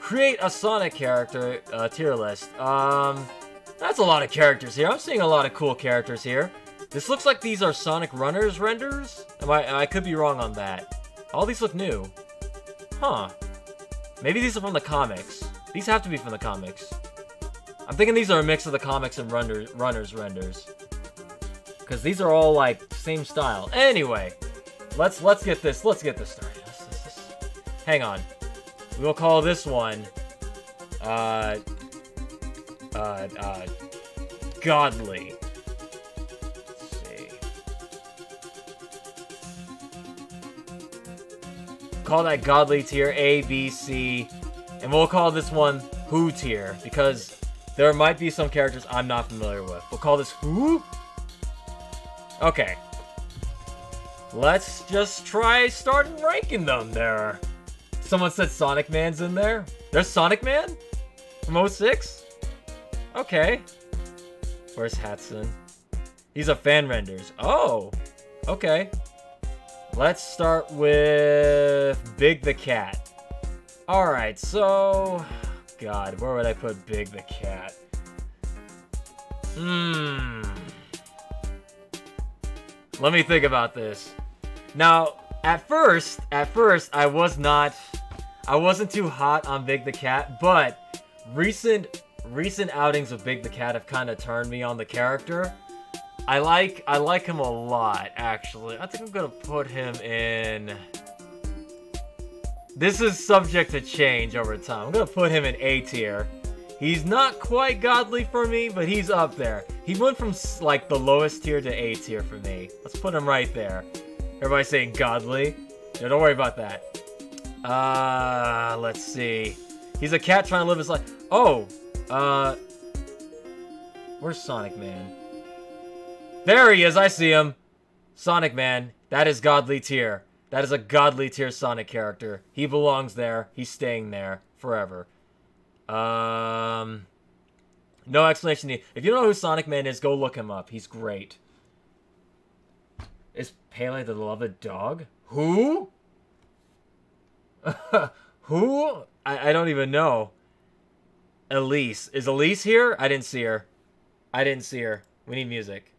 Create a Sonic character tier list. That's a lot of characters here. I'm seeing a lot of cool characters here. This looks like these are Sonic Runners renders. I could be wrong on that. All these look new. Huh. Maybe these are from the comics. These have to be from the comics. I'm thinking these are a mix of the comics and Runners renders. Because these are all like same style. Anyway, let's get this started. Hang on. We'll call this one Godly. Let's see. Call that Godly tier A, B, C, and we'll call this one Who tier because there might be some characters I'm not familiar with. We'll call this Who. Okay. Let's just try starting ranking them there. Someone said Sonic Man's in there. There's Sonic Man? From 06? Okay. Where's Hatsun? He's a fan renders. Oh! Okay. Let's start with Big the Cat. Alright, so... God, where would I put Big the Cat? Let me think about this. Now, at first, I wasn't too hot on Big the Cat, but recent outings of Big the Cat have kind of turned me on the character. I like him a lot, actually. I think I'm gonna put him in... This is subject to change over time. I'm gonna put him in A tier. He's not quite godly for me, but he's up there. He went from, like, the lowest tier to A tier for me. Let's put him right there. Everybody's saying godly. Yeah, don't worry about that. Let's see. He's a cat trying to live his life. Oh, where's Sonic Man? There he is, I see him. Sonic Man, that is godly tier. That is a godly tier Sonic character. He belongs there. He's staying there forever. No explanation needed. If you don't know who Sonic Man is, go look him up. He's great. Is Pele the beloved dog? Who? Who? I don't even know. Elise. Is Elise here? I didn't see her. I didn't see her. We need music.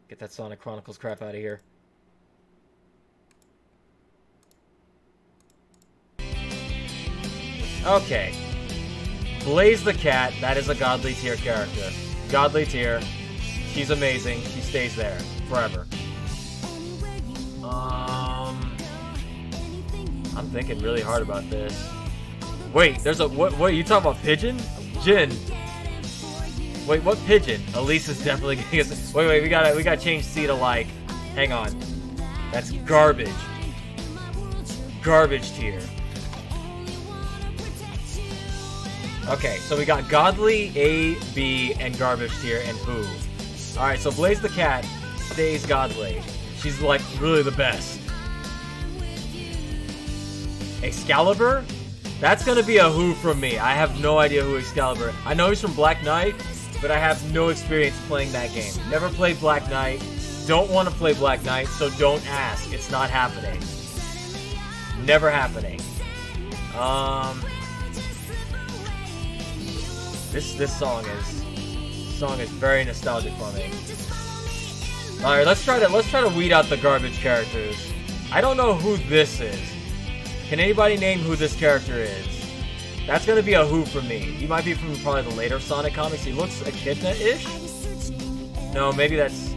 Get that Sonic Chronicles crap out of here. Okay. Blaze the Cat. That is a godly tier character. Godly tier. She's amazing. She stays there forever. I'm thinking really hard about this. Wait, there's a what you talking about? Pigeon? Jin. Wait, what pigeon? Elise is definitely getting us. Wait, we gotta change C to like. Hang on. That's garbage. Garbage tier. Okay, so we got godly, A, B, and garbage tier, and Who. Alright, so Blaze the Cat stays godly. She's like really the best. Excalibur? That's gonna be a Who from me. I have no idea who Excalibur is. I know he's from Black Knight, but I have no experience playing that game. Never played Black Knight. Don't want to play Black Knight, so don't ask. It's not happening. Never happening. This song is very nostalgic for me. All right, let's try to weed out the garbage characters. I don't know who this is. Can anybody name who this character is? That's gonna be a Who for me. He might be from probably the later Sonic comics. He looks Echidna-ish. No, maybe that's.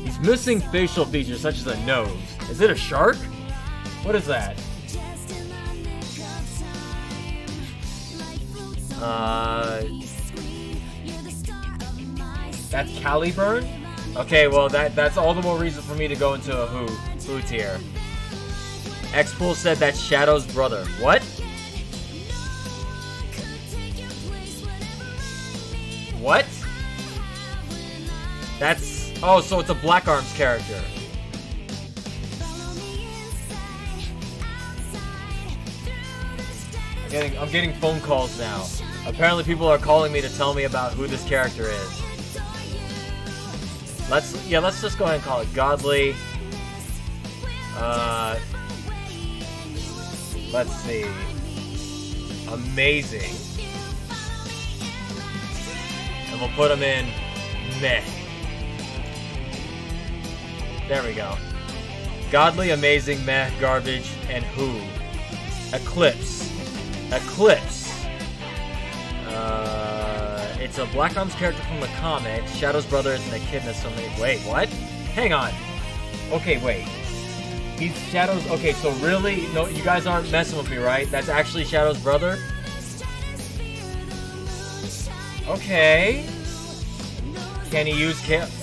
He's missing facial features such as a nose. Is it a shark? What is that? That's Caliburn? Okay, well that's all the more reason for me to go into a Who tier. X-Pool said that's Shadow's brother. What? What? That's... Oh, so it's a Black Arms character. I'm getting phone calls now. Apparently people are calling me to tell me about who this character is. Let's just go ahead and call it Godly. Let's see. Amazing. And we'll put him in meh. There we go. Godly, amazing, meh, garbage, and who? Eclipse. Eclipse. It's a Black Arms character from the comic. Shadow's brother is an echidna, so many... Wait, what? Hang on. Okay, wait. He's Shadow's... Okay, so really? No, you guys aren't messing with me, right? That's actually Shadow's brother? Okay. Can he use...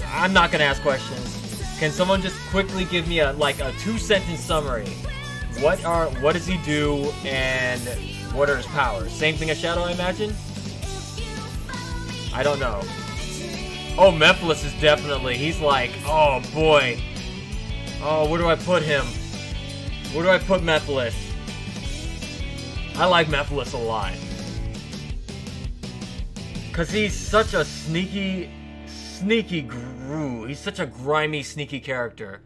I'm not gonna ask questions. Can someone just quickly give me a 2-sentence summary? What does he do, and what are his powers? Same thing as Shadow, I imagine? I don't know. Oh, Mephiles is definitely... He's like... Oh, boy. Oh, where do I put him? Where do I put Mephiles? I like Mephiles a lot. Because he's such a sneaky he's such a grimy, sneaky character.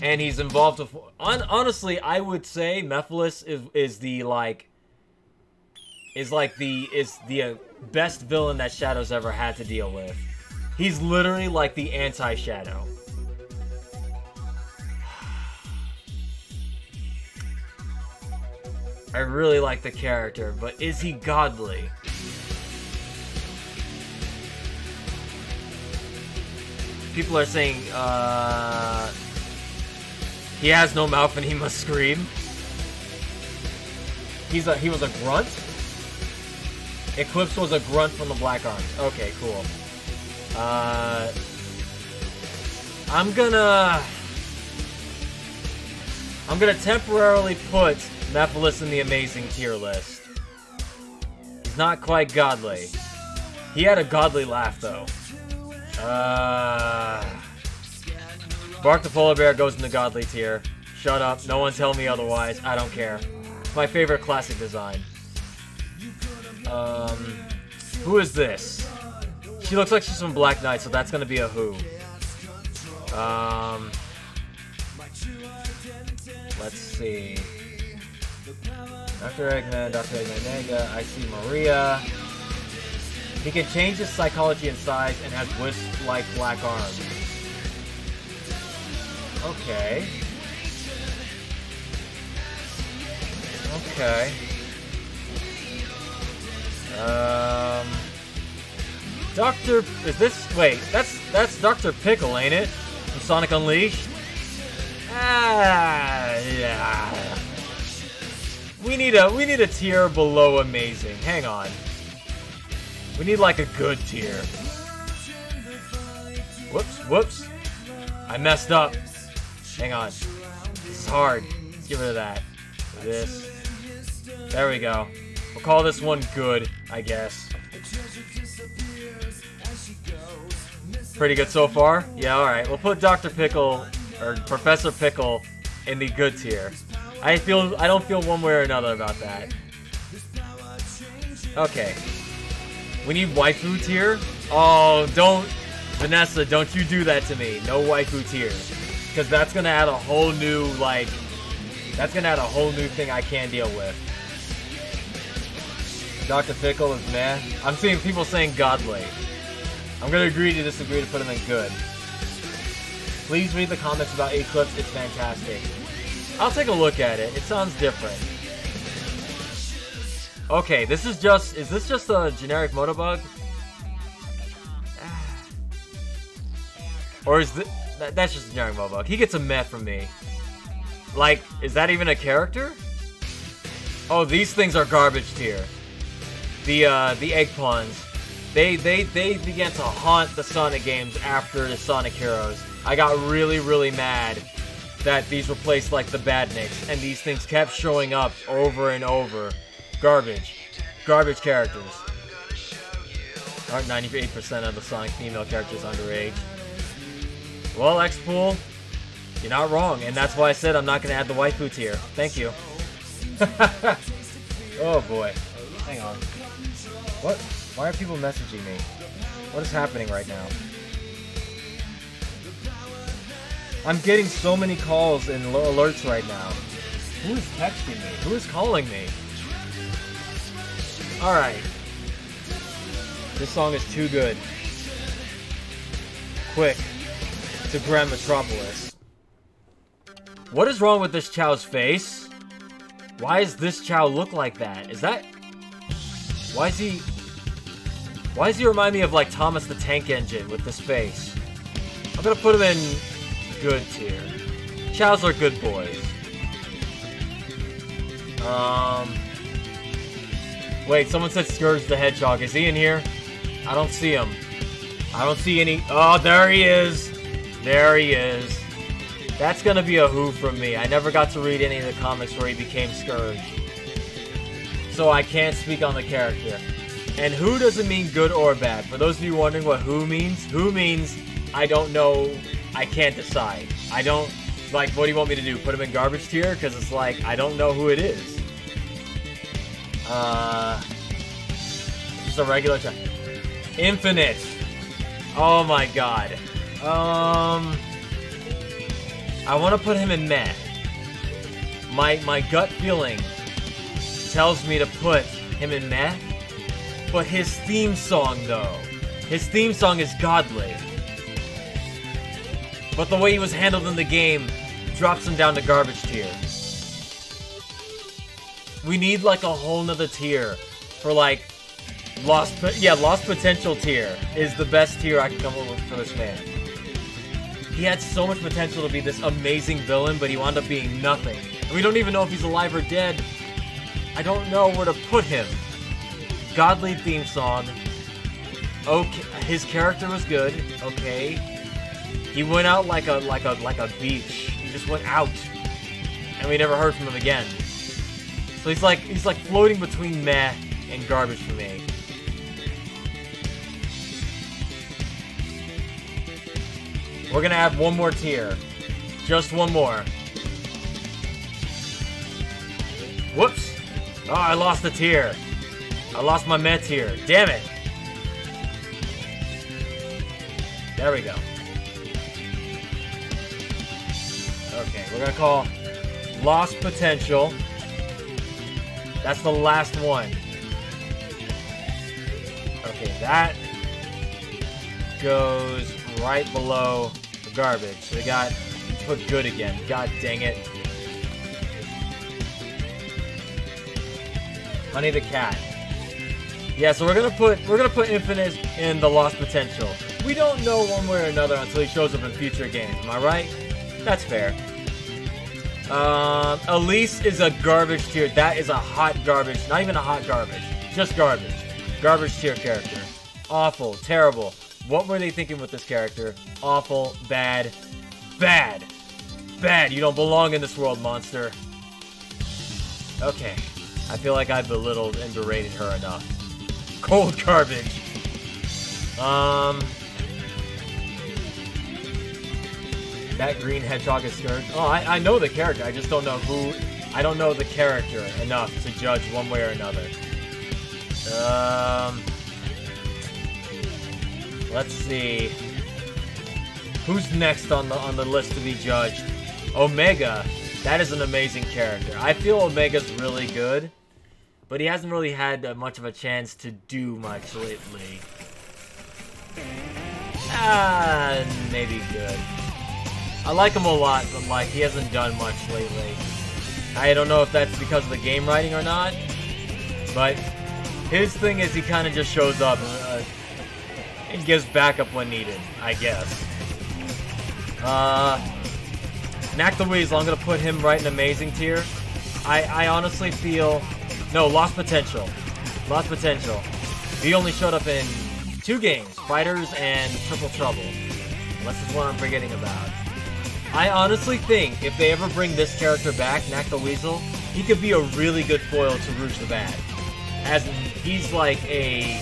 And he's involved with... Honestly, I would say Mephiles is the best villain that Shadow's ever had to deal with. He's literally like the anti-Shadow. I really like the character, but is he godly? People are saying, he has no mouth and he must scream. He was a grunt? Eclipse was a grunt from the Black Arms. Okay, cool. I'm gonna temporarily put Mephiles in the amazing tier list. He's not quite godly. He had a godly laugh, though. Bark the Polar Bear goes in the godly tier. Shut up. No one tell me otherwise. I don't care. It's my favorite classic design. Who is this? She looks like she's from Black Knight, so that's gonna be a who. Let's see. Dr. Eggman, Nega, I see Maria. He can change his psychology and size and has wisp-like black arms. Okay. Okay. Wait, that's Dr. Pickle, ain't it? From Sonic Unleashed? Yeah. We need a tier below amazing. Hang on. We need like a good tier. Whoops. I messed up. Hang on. This is hard. Let's get rid of that. This. There we go. We'll call this one good, I guess. Pretty good so far? Yeah, alright. We'll put Dr. Pickle, or Professor Pickle, in the good tier. I don't feel one way or another about that. Okay. We need waifu tier? Oh, Vanessa, don't you do that to me. No waifu tier. Because that's gonna add a whole new, that's gonna add a whole new thing I can't deal with. Dr. Pickle is meh. I'm seeing people saying godly. I'm gonna agree to disagree to put him in good. Please read the comments about Eclipse, it's fantastic. I'll take a look at it. It sounds different. Okay, is this just a generic Motobug? Or is that's just a generic Motobug. He gets a meh from me. Like, is that even a character? Oh, these things are garbage tier. The egg pawns. They began to haunt the Sonic games after the Sonic Heroes. I got really mad that these replaced like the Badniks, and these things kept showing up over and over. Garbage characters. Aren't 98% of the Sonic female characters underage? Well, X-Pool, you're not wrong, and that's why I said I'm not going to add the waifu tier. Thank you. Oh boy. Hang on. What? Why are people messaging me? What is happening right now? I'm getting so many calls and alerts right now. Who is texting me? Who is calling me? Alright. This song is too good. Quick. To Grand Metropolis. What is wrong with this Chow's face? Why does this Chow look like that? Is that... Why does he remind me of, like, Thomas the Tank Engine with this face? I'm gonna put him in good tier. Chows are good boys. Wait, someone said Scourge the Hedgehog. Is he in here? I don't see him. I don't see any... Oh, there he is. There he is. That's gonna be a who from me. I never got to read any of the comics where he became Scourge. So I can't speak on the character. And who doesn't mean good or bad. For those of you wondering what who means I don't know. I can't decide. I don't... Like, what do you want me to do? Put him in garbage tier? Because it's like, I don't know who it is. Just a regular check. Infinite. Oh my god. I want to put him in meh. My gut feeling tells me to put him in meh. But his theme song, though. His theme song is godly. But the way he was handled in the game drops him down to garbage tier. We need like a whole nother tier for like lost potential tier is the best tier I can come up with for this man. He had so much potential to be this amazing villain, but he wound up being nothing. And we don't even know if he's alive or dead. I don't know where to put him. Godly theme song. Okay, his character was good. Okay. He went out like a beach. He just went out, and we never heard from him again. So he's like floating between meh and garbage for me. We're gonna add one more tier, just one more. Whoops! Oh, I lost a tier. I lost my meh tier. Damn it! There we go. Okay, we're gonna call Lost Potential. That's the last one. Okay, that goes right below the garbage. So we got put good again. God dang it. Honey the Cat. Yeah, so we're gonna put Infinite in the Lost Potential. We don't know one way or another until he shows up in future games. Am I right? That's fair. Elise is a garbage tier. That is a hot garbage. Not even a hot garbage. Just garbage. Garbage tier character. Awful. Terrible. What were they thinking with this character? Awful. Bad. Bad. Bad. You don't belong in this world, monster. Okay. I feel like I belittled and berated her enough. Cold garbage. That green hedgehog is Scourge. Oh, I know the character. I just don't know who. I don't know the character enough to judge one way or another. Let's see. Who's next on the list to be judged? Omega. That is an amazing character. I feel Omega's really good, but he hasn't really had much of a chance to do much lately. Maybe good. I like him a lot, but like he hasn't done much lately. I don't know if that's because of the game writing or not, but his thing is he kind of just shows up and gives backup when needed, I guess. Knack the Weasel, I'm gonna put him right in amazing tier. I honestly feel Lost Potential. Lost Potential. He only showed up in 2 games, Fighters and Triple Trouble. Unless it's one I'm forgetting about. I honestly think if they ever bring this character back, Knack the Weasel, he could be a really good foil to Rouge the Bad. As in, he's like a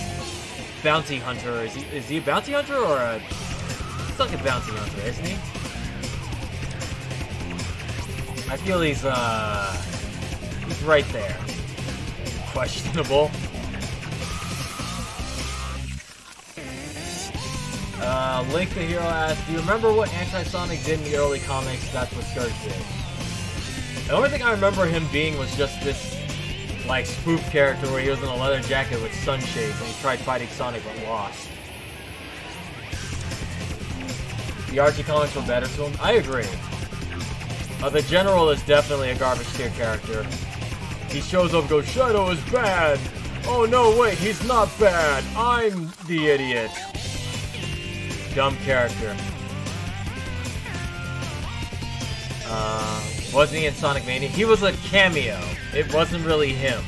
bounty hunter. Is he a bounty hunter or a... He's like a bounty hunter, isn't he? I feel he's right there. Questionable. Link the Hero asks, do you remember what Anti-Sonic did in the early comics? That's what Scourge did. The only thing I remember him being was just this, like, spoof character where he was in a leather jacket with sunshades and he tried fighting Sonic but lost. The Archie comics were better to him? I agree. The General is definitely a garbage tier character. He shows up and goes, Shadow is bad! Oh no, wait, he's not bad! I'm the idiot! Dumb character. Wasn't he in Sonic Mania? He was a cameo. It wasn't really him.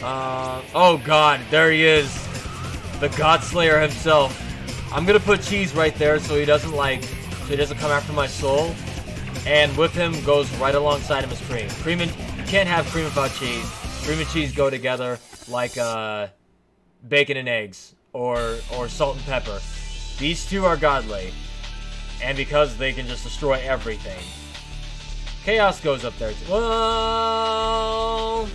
Oh god, there he is. The Godslayer himself. I'm gonna put Cheese right there so he doesn't come after my soul. And with him goes right alongside him is Cream. You can't have Cream without Cheese. Cream and Cheese go together like bacon and eggs or salt and pepper. These two are godly. And because they can just destroy everything. Chaos goes up there. Whoa!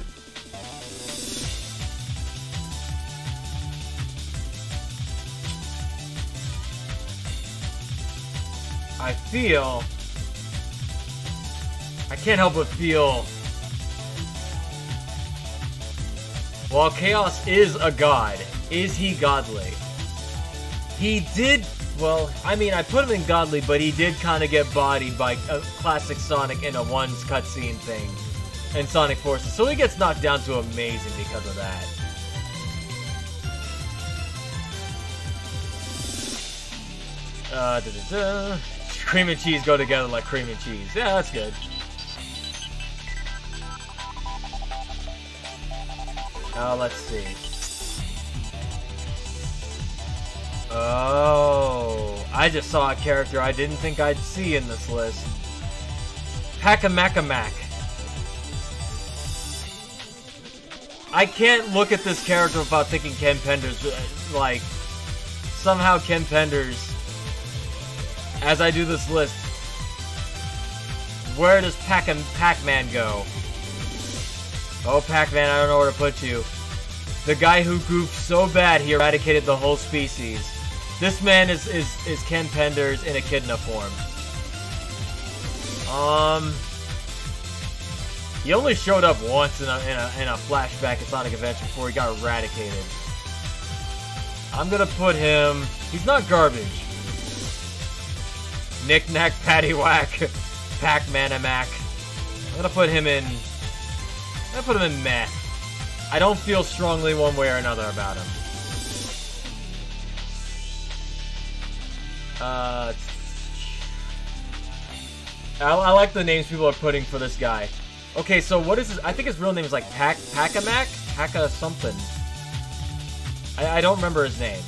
I can't help but feel... While Chaos is a god, is he godly? He did... Well, I mean, I put him in godly, but he did kind of get bodied by a classic Sonic in a one's cutscene thing in Sonic Forces. So he gets knocked down to amazing because of that. Cream and Cheese go together like cream and cheese. Yeah, that's good. Let's see. Oh, I just saw a character I didn't think I'd see in this list. Pac-a-Mac-a-Mac. I can't look at this character without thinking Ken Penders. Like, somehow Ken Penders, as I do this list, where does Pac-Man go? Oh, Pac-Man, I don't know where to put you. The guy who goofed so bad he eradicated the whole species. This man is Ken Penders in echidna form. He only showed up once in a flashback at Sonic Adventure before he got eradicated. I'm gonna put him... He's not garbage. Knick-knack, paddywhack, Pac-Man-a-mac. I'm gonna put him in... meh. I don't feel strongly one way or another about him. I like the names people are putting for this guy. Okay, so what is his... I think his real name is like Pac-a-Mac? Pac-a-something. I don't remember his name.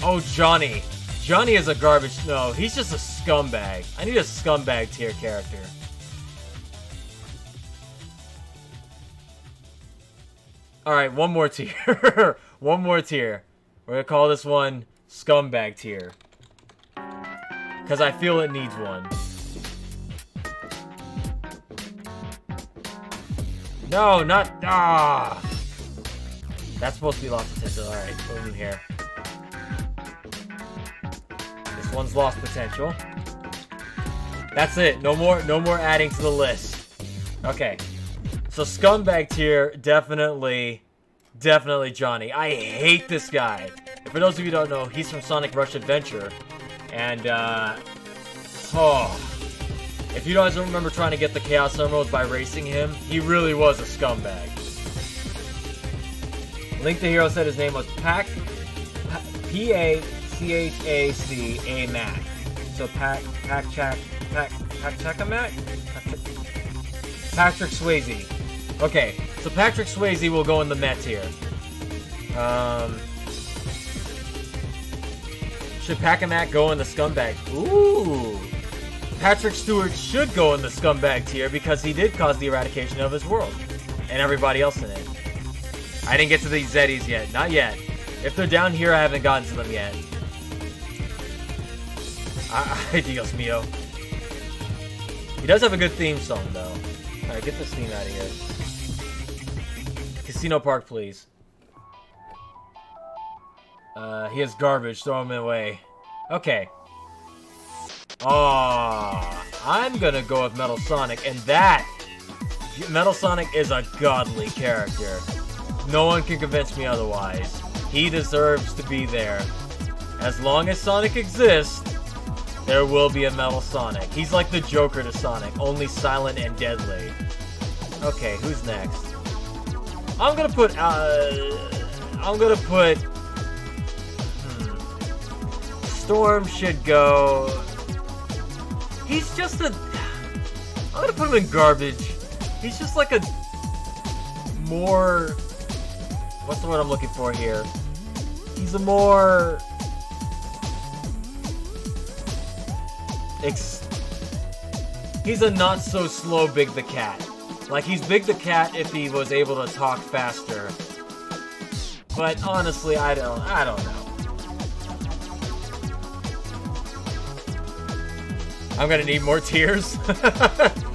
Oh, Johnny. Johnny is a garbage... No, he's just a scumbag. I need a scumbag tier character. Alright, one more tier. One more tier. We're gonna call this one Scumbag tier. Because I feel it needs one. No, not... Ah! That's supposed to be lost potential. Alright, put him in here. This one's lost potential. That's it. No more adding to the list. Okay. So Scumbag tier, definitely Johnny. I hate this guy. For those of you who don't know, he's from Sonic Rush Adventure. And, if you guys don't remember trying to get the Chaos Emeralds by racing him, he really was a scumbag. Link the Hero said his name was P-A-C-H-A-C-A-Mac. So Pac-Mac? Patrick Swayze. Okay, so Patrick Swayze will go in the Met tier. Should Pac-a-Mac go in the Scumbag? Ooh! Patrick Stewart should go in the Scumbag tier because he did cause the eradication of his world. And everybody else in it. I didn't get to these Zeddies yet. Not yet. If they're down here, I haven't gotten to them yet. Dios mío. He does have a good theme song, though. Alright, get this theme out of here. Casino Park, please. He is garbage. Throw him away. Okay. Oh, I'm gonna go with Metal Sonic, and that Metal Sonic is a godly character. No one can convince me otherwise. He deserves to be there. As long as Sonic exists, there will be a Metal Sonic. He's like the Joker to Sonic, only silent and deadly. Okay, who's next? I'm gonna put, Storm should go... He's just a... I'm gonna put him in garbage. He's just like a... more... What's the word I'm looking for here? He's a more... He's a not-so-slow Big the Cat. Like, he's Big the Cat if he was able to talk faster. But honestly, I don't know. I'm gonna need more tears.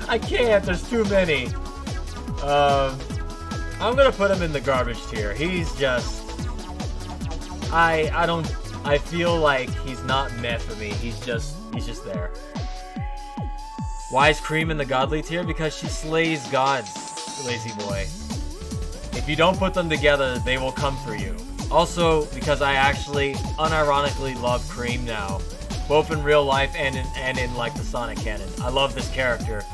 I can't, there's too many. I'm gonna put him in the garbage tier. He's just... I feel like he's not meant for me. He's just there. Why is Cream in the godly tier? Because she slays gods, lazy boy. If you don't put them together, they will come for you. Also, because I actually unironically love Cream now. Both in real life and in like the Sonic canon. I love this character.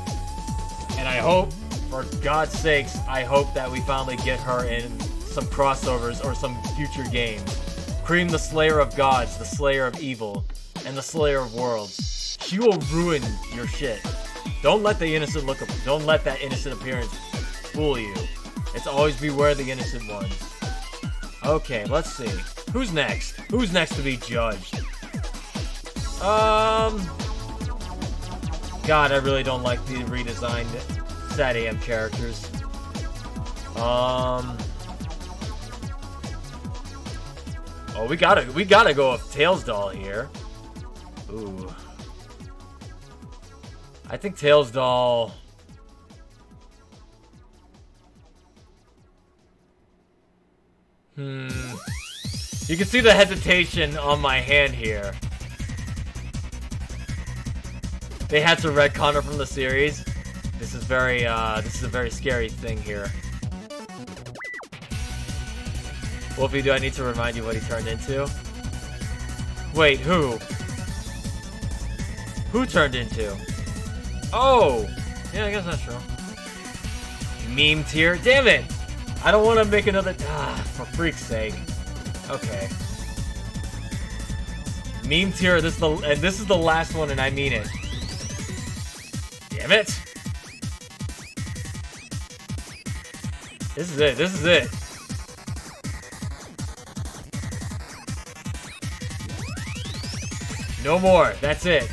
And I hope, for God's sakes, I hope that we finally get her in some crossovers or some future games. Cream, the slayer of gods, the slayer of evil, and the slayer of worlds. She will ruin your shit. Don't let the innocent look up. Don't let that innocent appearance fool you. It's always beware the innocent ones. Okay, let's see. Who's next? Who's next to be judged? God, I really don't like the redesigned Sad AM characters. Oh, we gotta go with Tails doll here. Ooh. I think Tails doll... You can see the hesitation on my hand here. They had to retcon her from the series. This is a very scary thing here. Wolfie, do I need to remind you what he turned into? Wait, who? Who turned into? Oh! Yeah, I guess that's true. Meme tier? Damn it! I don't want to make another... for freak's sake. Okay. Meme tier, this is the last one, and I mean it. Damn it! This is it, this is it. No more, that's it.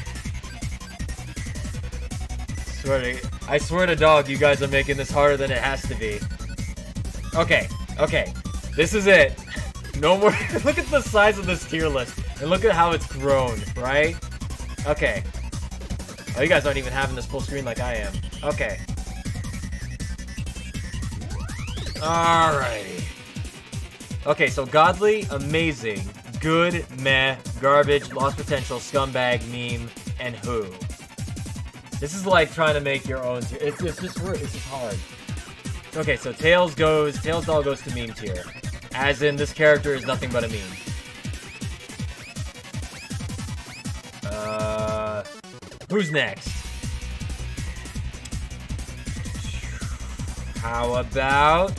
I swear to dog, you guys are making this harder than it has to be. Okay, okay. This is it. No more. Look at the size of this tier list. And look at how it's grown, right? Okay. Oh, you guys aren't even having this full screen like I am. Okay. Alrighty. Okay, so godly, amazing, good, meh, garbage, lost potential, scumbag, meme, and who. This is like trying to make your own tier. It's just hard. Okay, so Tails doll goes to meme tier. As in, this character is nothing but a meme. Who's next? How about...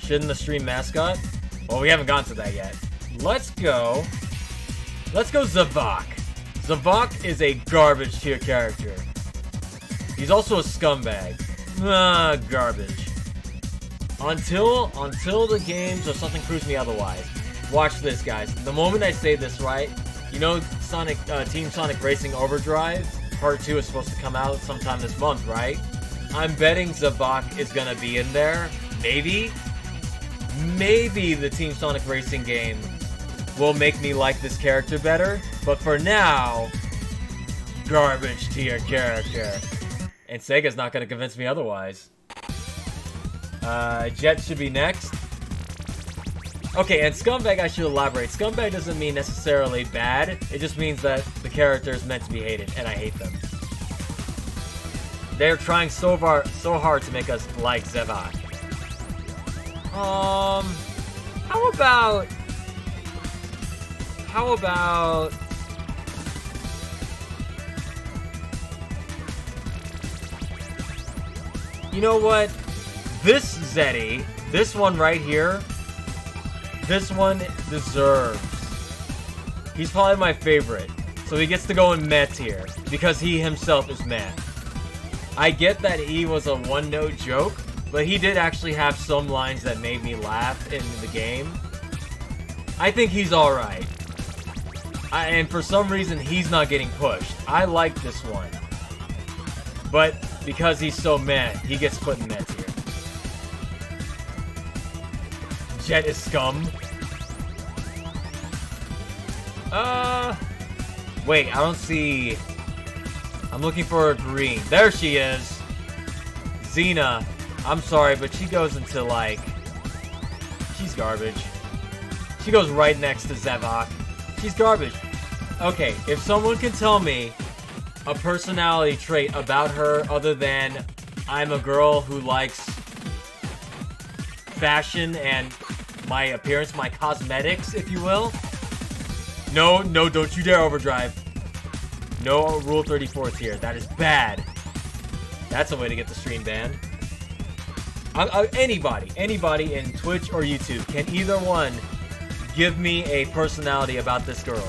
Shouldn't the stream mascot? Well, we haven't gotten to that yet. Let's go Zavok. Zavok is a garbage tier character. He's also a scumbag. Garbage. Until the games or something proves me otherwise. Watch this, guys. The moment I say this, right? You know, Team Sonic Racing Overdrive Part 2 is supposed to come out sometime this month, right? I'm betting Zavok is gonna be in there. Maybe the Team Sonic Racing game will make me like this character better. But for now, garbage tier character. And Sega's not gonna convince me otherwise. Jet should be next. Okay, and scumbag, I should elaborate. Scumbag doesn't mean necessarily bad. It just means that the character is meant to be hated, and I hate them. They're trying so hard to make us like Zevak. How about... You know what? This Zeddy, this one right here, this one deserves. He's probably my favorite. So he gets to go in meh tier, because he himself is meh. I get that he was a one-note joke, but he did actually have some lines that made me laugh in the game. I think he's alright. And for some reason, he's not getting pushed. I like this one. But because he's so meh, he gets put in meh tier. Jet is scum. Wait, I don't see... I'm looking for a green. There she is! Xena. I'm sorry, but she goes into, like... She's garbage. She goes right next to Zevak. She's garbage. Okay, if someone can tell me a personality trait about her other than I'm a girl who likes fashion and my appearance, my cosmetics, if you will. No, don't you dare overdrive. No Rule 34 tier. That is bad. That's a way to get the stream banned. Anybody in Twitch or YouTube, can either one give me a personality about this girl?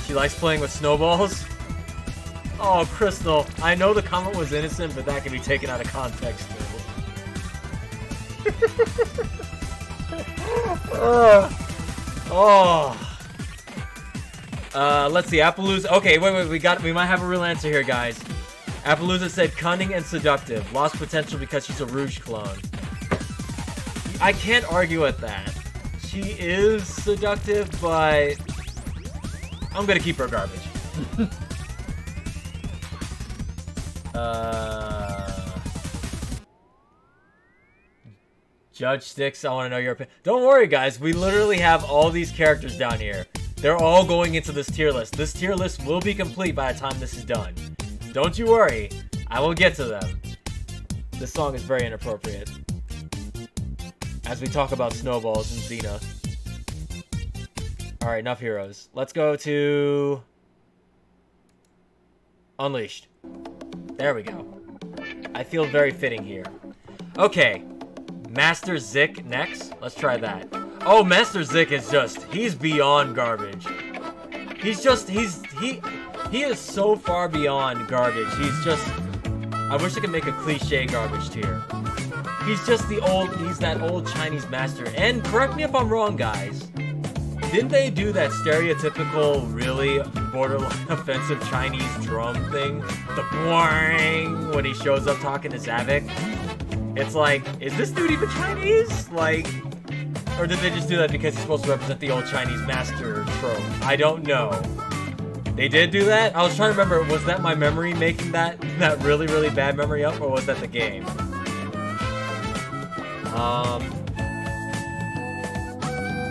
She likes playing with snowballs? Oh, Crystal, I know the comment was innocent, but that can be taken out of context, too. Let's see, Appaloosa. Okay, wait, we might have a real answer here, guys. Appaloosa said cunning and seductive. Lost potential because she's a Rouge clone. I can't argue with that. She is seductive, but I'm gonna keep her garbage. Judge Sticks, I want to know your opinion. Don't worry, guys. We literally have all these characters down here. They're all going into this tier list. This tier list will be complete by the time this is done. Don't you worry. I will get to them. This song is very inappropriate. As we talk about snowballs and Xena. Alright, enough heroes. Let's go to... Unleashed. There we go. I feel very fitting here. Okay. Master Zik next. Let's try that. Oh, Master Zik is just... He's beyond garbage. He's just... He is so far beyond garbage. He's just... I wish I could make a cliche garbage tier. He's just the old... He's that old Chinese master. And correct me if I'm wrong, guys. Didn't they do that stereotypical, really borderline offensive Chinese drum thing? The boing when he shows up talking to Zavik. It's like, is this dude even Chinese? Like, or did they just do that because he's supposed to represent the old Chinese master trope? I don't know. They did do that? I was trying to remember, was that my memory making that really, really bad memory up, or was that the game?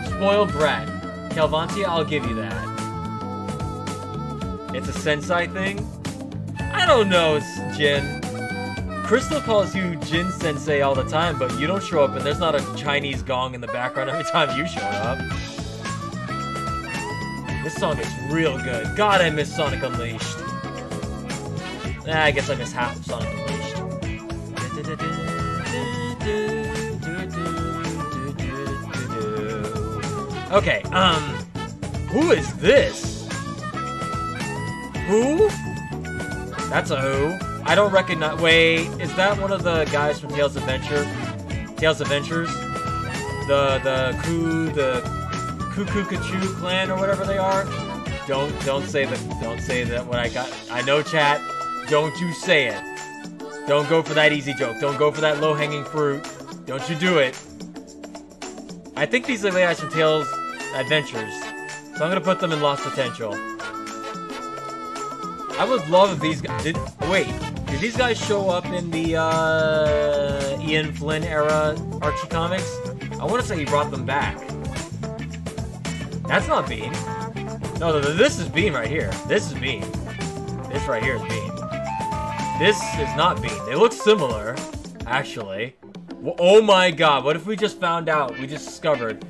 Spoiled brat. Calvantia, I'll give you that. It's a Sensei thing? I don't know, Jin. Crystal calls you Jin Sensei all the time, but you don't show up and there's not a Chinese gong in the background every time you show up. This song is real good. God, I miss Sonic Unleashed. I guess I miss half of Sonic Unleashed. Okay, who is this? Who? That's a who. I don't recognize... Wait, is that one of the guys from Tales Adventures? The Kukukachu clan or whatever they are? Don't say that what I got. I know, chat. Don't you say it. Don't go for that easy joke. Don't go for that low-hanging fruit. Don't you do it. I think these are the guys from Tales Adventures. So I'm gonna put them in Lost Potential. I would love if these guys did these guys show up in the Ian Flynn era Archie comics? I want to say he brought them back. That's not Bean. No, this is Bean right here. This is Bean. This right here is Bean. This is not Bean. They look similar, actually. Oh my god, what if we just found out, we just discovered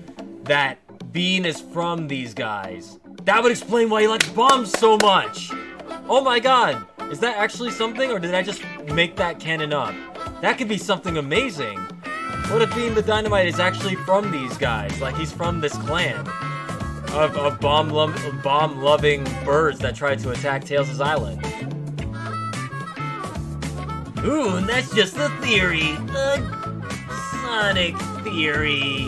that Bean is from these guys? That would explain why he likes bombs so much! Oh my god! Is that actually something, or did I just make that canon up? That could be something amazing! What if Bean the Dynamite is actually from these guys? Like, he's from this clan of bomb-loving birds that tried to attack Tails' island. Ooh, and that's just a theory! A Sonic theory!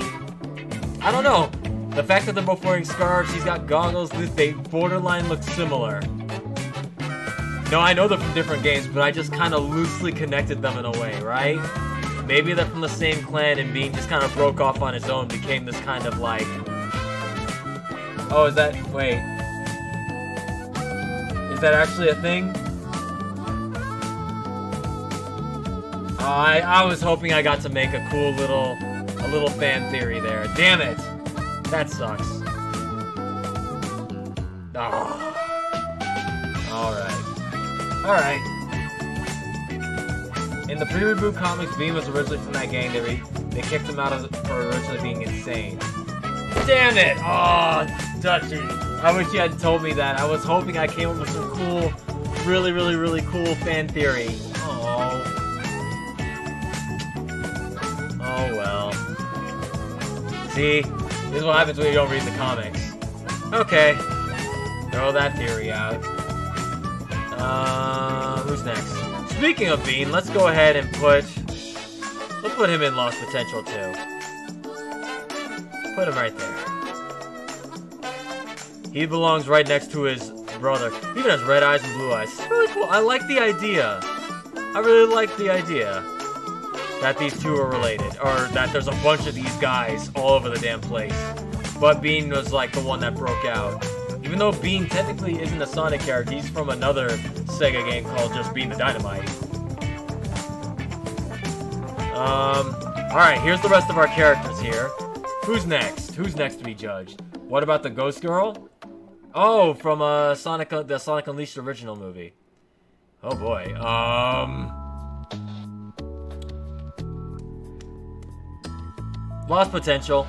I don't know. The fact that they're both wearing scarves, he's got goggles, they borderline look similar. No, I know they're from different games, but I just kind of loosely connected them in a way, right? Maybe they're from the same clan and Bean just kind of broke off on his own, became this kind of like... Oh, is that... Wait. Is that actually a thing? I was hoping I got to make a cool little fan theory there. Damn it! That sucks. Oh. Alright. In the pre-reboot comics, Bean was originally from that gang. They kicked him out for originally being insane. Damn it! Oh, Dutchy. I wish you had told me that. I was hoping I came up with some cool, really cool fan theory. Oh. Oh well. See? This is what happens when you don't read the comics. Okay. Throw that theory out. Who's next? Speaking of Bean, let's go ahead and let's put him in Lost Potential too. Put him right there. He belongs right next to his brother. He even has red eyes and blue eyes. It's really cool. I like the idea. I really like the idea that these two are related, or that there's a bunch of these guys all over the damn place. But Bean was like the one that broke out. Even though Bean technically isn't a Sonic character, he's from another Sega game called just Bean the Dynamite. Alright, here's the rest of our characters here. Who's next? Who's next to be judged? What about the Ghost Girl? Oh, from the Sonic Unleashed original movie. Oh boy. Lost Potential.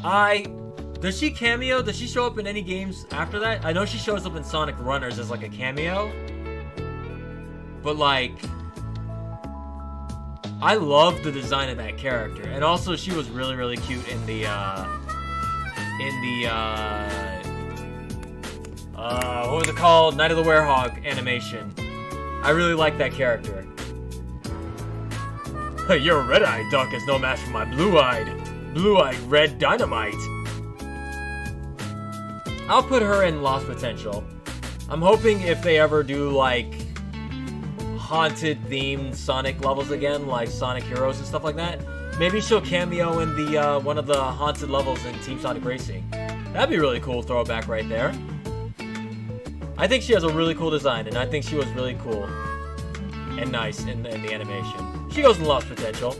Does she cameo? Does she show up in any games after that? I know she shows up in Sonic Runners as like a cameo. But like, I love the design of that character. And also she was really cute in the what was it called? Night of the Werehog animation. I really like that character. Your red-eyed duck is no match for my blue-eyed red dynamite. I'll put her in Lost Potential. I'm hoping if they ever do, like, haunted-themed Sonic levels again, like Sonic Heroes and stuff like that, maybe she'll cameo in the, one of the haunted levels in Team Sonic Racing. That'd be really cool throwback right there. I think she has a really cool design, and I think she was really cool and nice in the animation. She goes in Lost Potential.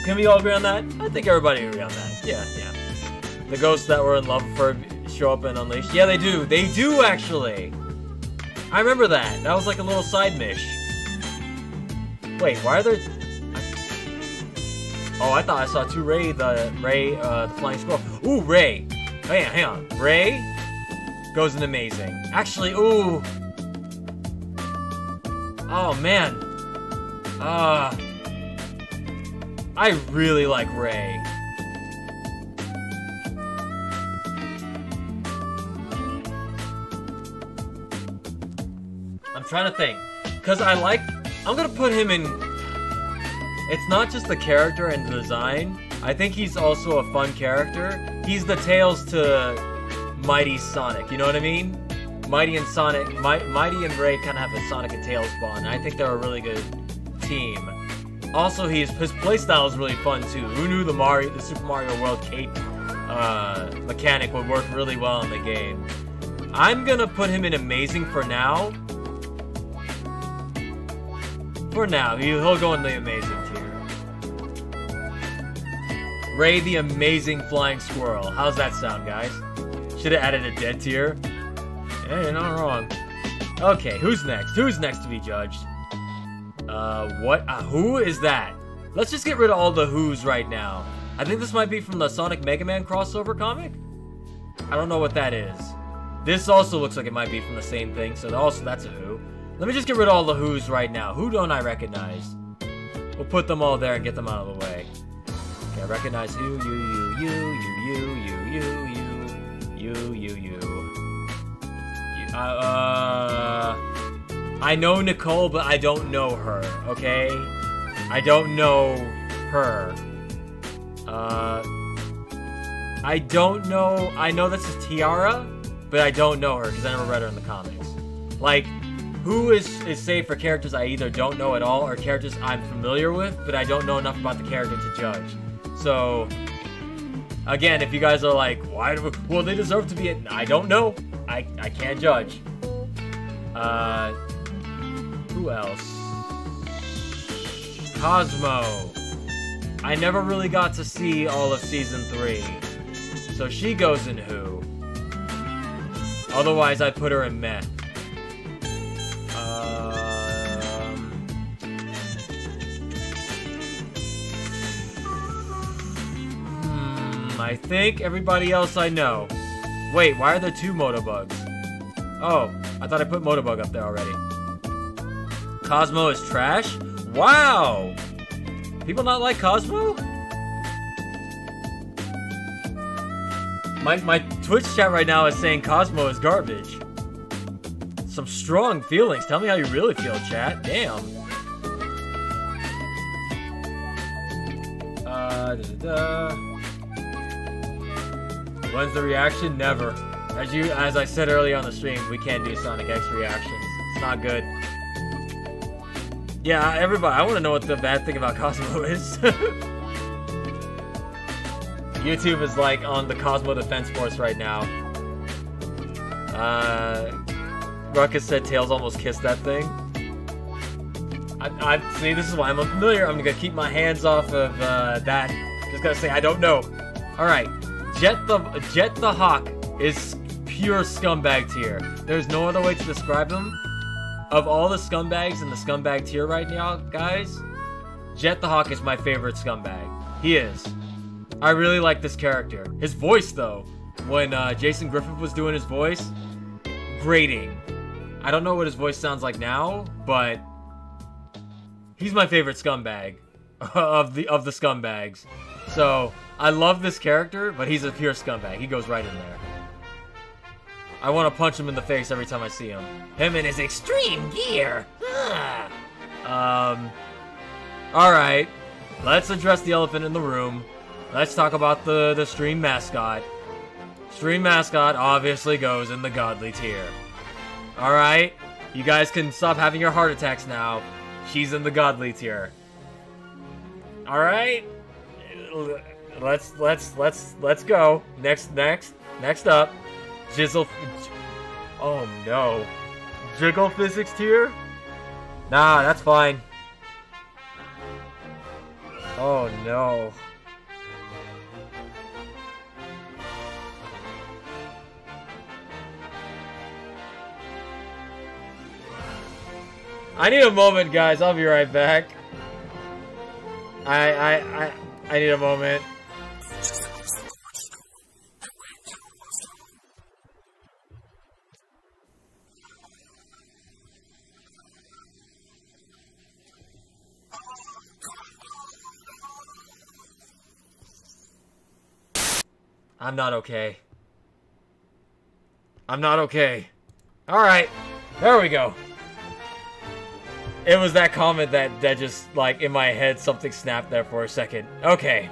Can we all agree on that? I think everybody agree on that. Yeah. The ghosts that were in love with her show up in Unleashed. Yeah, they do. They do, actually. I remember that. That was like a little side mish. Wait, why are there... Oh, I thought I saw two Ray, the flying squirrel. Ooh, Ray. Hang on. Ray goes in Amazing. Actually, ooh. Oh, man. I really like Ray. I'm trying to think. Because I'm gonna put him in... It's not just the character and the design. I think he's also a fun character. He's the Tails to Mighty Sonic, you know what I mean? Mighty and Ray kind of have a Sonic and Tails bond. I think they're a really good team. Also, his playstyle is really fun too. Who knew the Super Mario World cape mechanic would work really well in the game? I'm gonna put him in amazing for now. For now, he'll go in the amazing tier. Ray the Amazing Flying Squirrel. How's that sound, guys? Should have added a dead tier. Yeah, you're not wrong. Okay, who's next? Who's next to be judged? What? Who is that? Let's just get rid of all the who's right now. I think this might be from the Sonic Mega Man crossover comic? I don't know what that is. This also looks like it might be from the same thing, so also that's a who. Let me just get rid of all the who's right now. Who don't I recognize? We'll put them all there and get them out of the way. Okay, I recognize who, you. I know Nicole, but I don't know her, okay? I don't know her. I don't know. I know this is Tiara, but I don't know her because I never read her in the comics. Like, who is safe for characters I either don't know at all or characters I'm familiar with, but I don't know enough about the character to judge. So, again, if you guys are like, why do well, they deserve to be in, I don't know. I can't judge. Who else? Cosmo. I never really got to see all of Season 3. So she goes in who? Otherwise, I'd put her in meh. I think everybody else I know. Wait, why are there 2 Motobugs? Oh, I thought I put Motobug up there already. Cosmo is trash? Wow! People not like Cosmo? My Twitch chat right now is saying Cosmo is garbage. Some strong feelings. Tell me how you really feel, chat. Damn. When's the reaction? Never. As I said earlier on the stream, we can't do Sonic X reactions. It's not good. Yeah, everybody, I want to know what the bad thing about Cosmo is. YouTube is like on the Cosmo Defense Force right now. Ruckus said Tails almost kissed that thing. I see, this is why I'm unfamiliar. I'm gonna keep my hands off of that. Just gotta say, I don't know. Alright, Jet the Hawk is pure scumbag tier. There's no other way to describe him. Of all the scumbags in the scumbag tier right now, guys, Jet the Hawk is my favorite scumbag. He is. I really like this character. His voice, though, when Jason Griffith was doing his voice, grating. I don't know what his voice sounds like now, but he's my favorite scumbag of the scumbags. So I love this character, but he's a pure scumbag. He goes right in there. I want to punch him in the face every time I see him. Him in his extreme gear. Alright. Let's address the elephant in the room. Let's talk about the stream mascot. Stream mascot obviously goes in the godly tier. Alright? You guys can stop having your heart attacks now. She's in the godly tier. Alright? Let's go. Next up. Jizzle. Oh no. Jiggle physics tier? Nah, that's fine. Oh no. I need a moment, guys. I'll be right back. I need a moment. I'm not okay. I'm not okay. Alright. There we go. It was that comment that just, like, in my head, something snapped there for a second. Okay.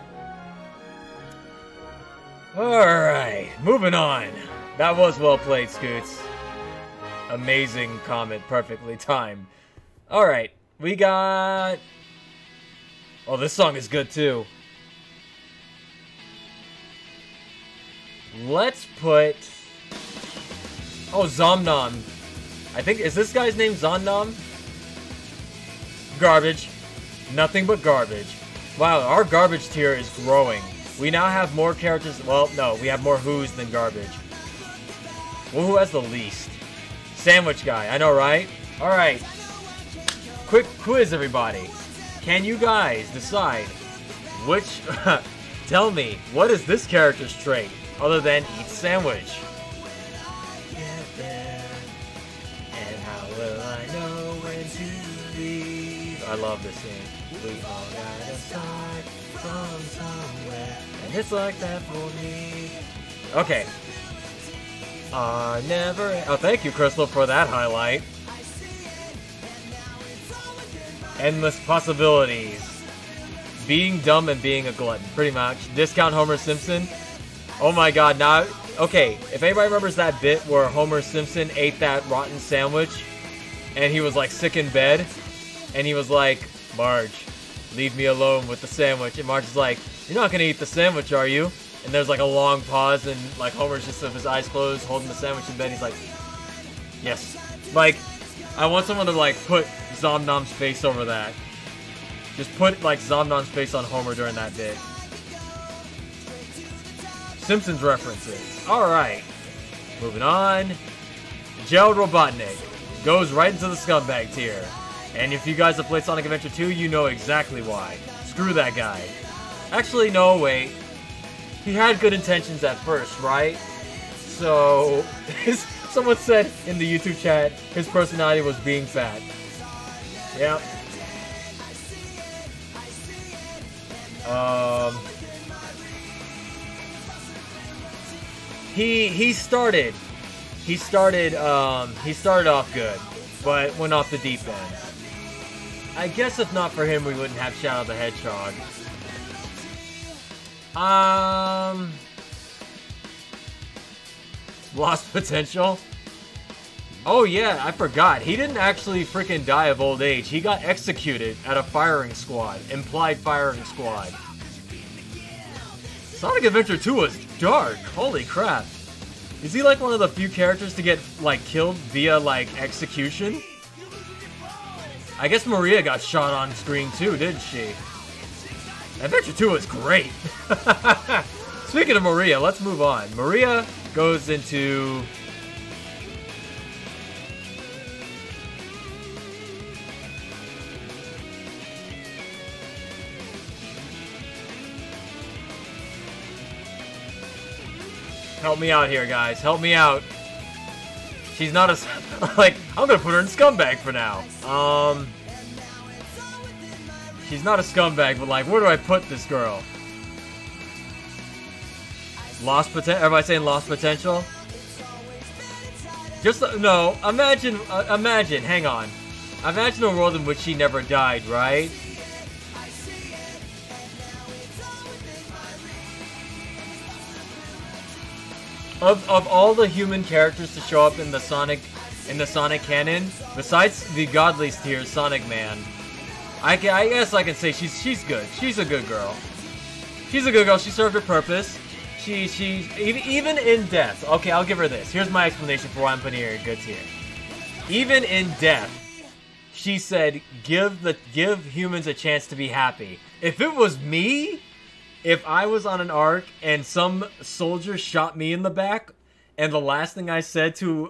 Alright. Moving on. That was well played, Scoots. Amazing comment. Perfectly timed. Alright. We got... Oh, this song is good, too. Let's put... Oh, Zomnom. I think, is this guy's name Zomnom? Garbage. Nothing but garbage. Wow, our garbage tier is growing. We now have more characters. Well, no, we have more who's than garbage. Well, who has the least? Sandwich guy. I know, right? Alright. Quick quiz, everybody. Can you guys decide which... Tell me, what is this character's trait other than eat sandwich? Get there. And how will I know when to leave? I love this scene. We all gotta start from somewhere. And it's like that for me. Okay. Never... Oh, thank you, Crystal, for that highlight. Endless possibilities. Being dumb and being a glutton, pretty much. Discount Homer Simpson. Oh my god, now... Okay, if anybody remembers that bit where Homer Simpson ate that rotten sandwich, and he was, like, sick in bed, and he was like, Marge, leave me alone with the sandwich. And Marge is like, you're not gonna eat the sandwich, are you? And there's like a long pause, and like Homer's just with his eyes closed, holding the sandwich in bed. He's like, yes. Like, I want someone to like put Zomnom's face over that. Just put like Zomnom's face on Homer during that bit. Simpsons references. Alright. Moving on. Gerald Robotnik goes right into the scumbag tier. And if you guys have played Sonic Adventure 2, you know exactly why. Screw that guy. Actually, no, wait. He had good intentions at first, right? So, someone said in the YouTube chat, his personality was being fat. Yep. He started off good, but went off the deep end. I guess if not for him, we wouldn't have Shadow the Hedgehog. Lost potential? Oh yeah, I forgot. He didn't actually freaking die of old age. He got executed at a firing squad. Implied firing squad. Sonic Adventure 2 was dark. Holy crap. Is he like one of the few characters to get, like, killed via, like, execution? I guess Maria got shot on screen too, didn't she? Adventure 2 was great. Speaking of Maria, let's move on. Maria goes into... Help me out here, guys. Help me out. She's not a... Like, I'm gonna put her in scumbag for now. She's not a scumbag, but like, where do I put this girl? Lost potential? Am I saying lost potential? Just, no, imagine, hang on. Imagine a world in which she never died, right? Of all the human characters to show up in the Sonic canon, besides the godliest tier, Sonic Man, I guess I can say she's good. She's a good girl. She's a good girl. She served her purpose. She even in death. Okay, I'll give her this. Here's my explanation for why I'm putting her in good tier. Even in death, she said, "Give humans a chance to be happy." If it was me, if I was on an arc and some soldier shot me in the back, and the last thing I said to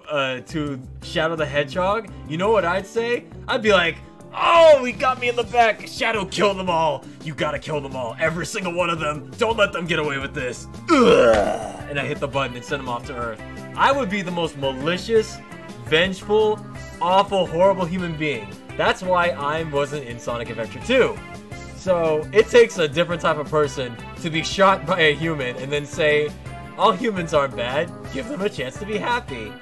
Shadow the Hedgehog, you know what I'd say? I'd be like, "Oh, he got me in the back. Shadow, kill them all. You gotta kill them all. Every single one of them. Don't let them get away with this." Ugh. And I hit the button and send them off to Earth. I would be the most malicious, vengeful, awful, horrible human being. That's why I wasn't in Sonic Adventure 2. So, it takes a different type of person to be shot by a human and then say, all humans aren't bad. Give them a chance to be happy.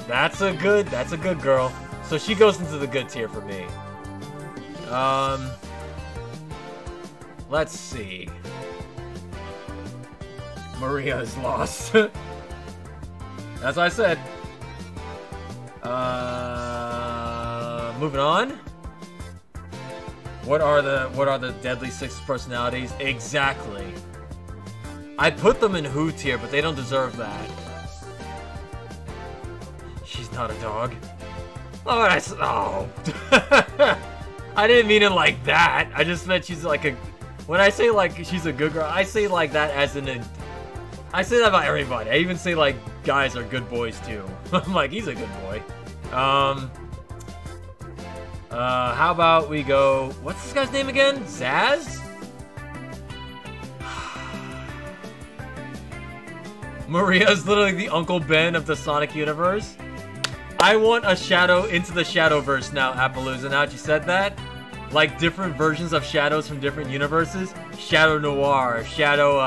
That's a good girl. So she goes into the good tier for me. Let's see. Maria is lost. That's what I said. Moving on. What are the Deadly Six personalities? Exactly. I put them in Who tier, but they don't deserve that. She's not a dog. Oh, oh. I didn't mean it like that. I just meant she's like a... When I say like she's a good girl, I say like that as in a... I say that about everybody. I even say like guys are good boys too. I'm like, he's a good boy. How about we go... What's this guy's name again? Zaz? Maria's literally the Uncle Ben of the Sonic universe. I want a Shadow into the Shadowverse now, Appaloosa. Now that you said that, like different versions of Shadows from different universes. Shadow Noir, Shadow,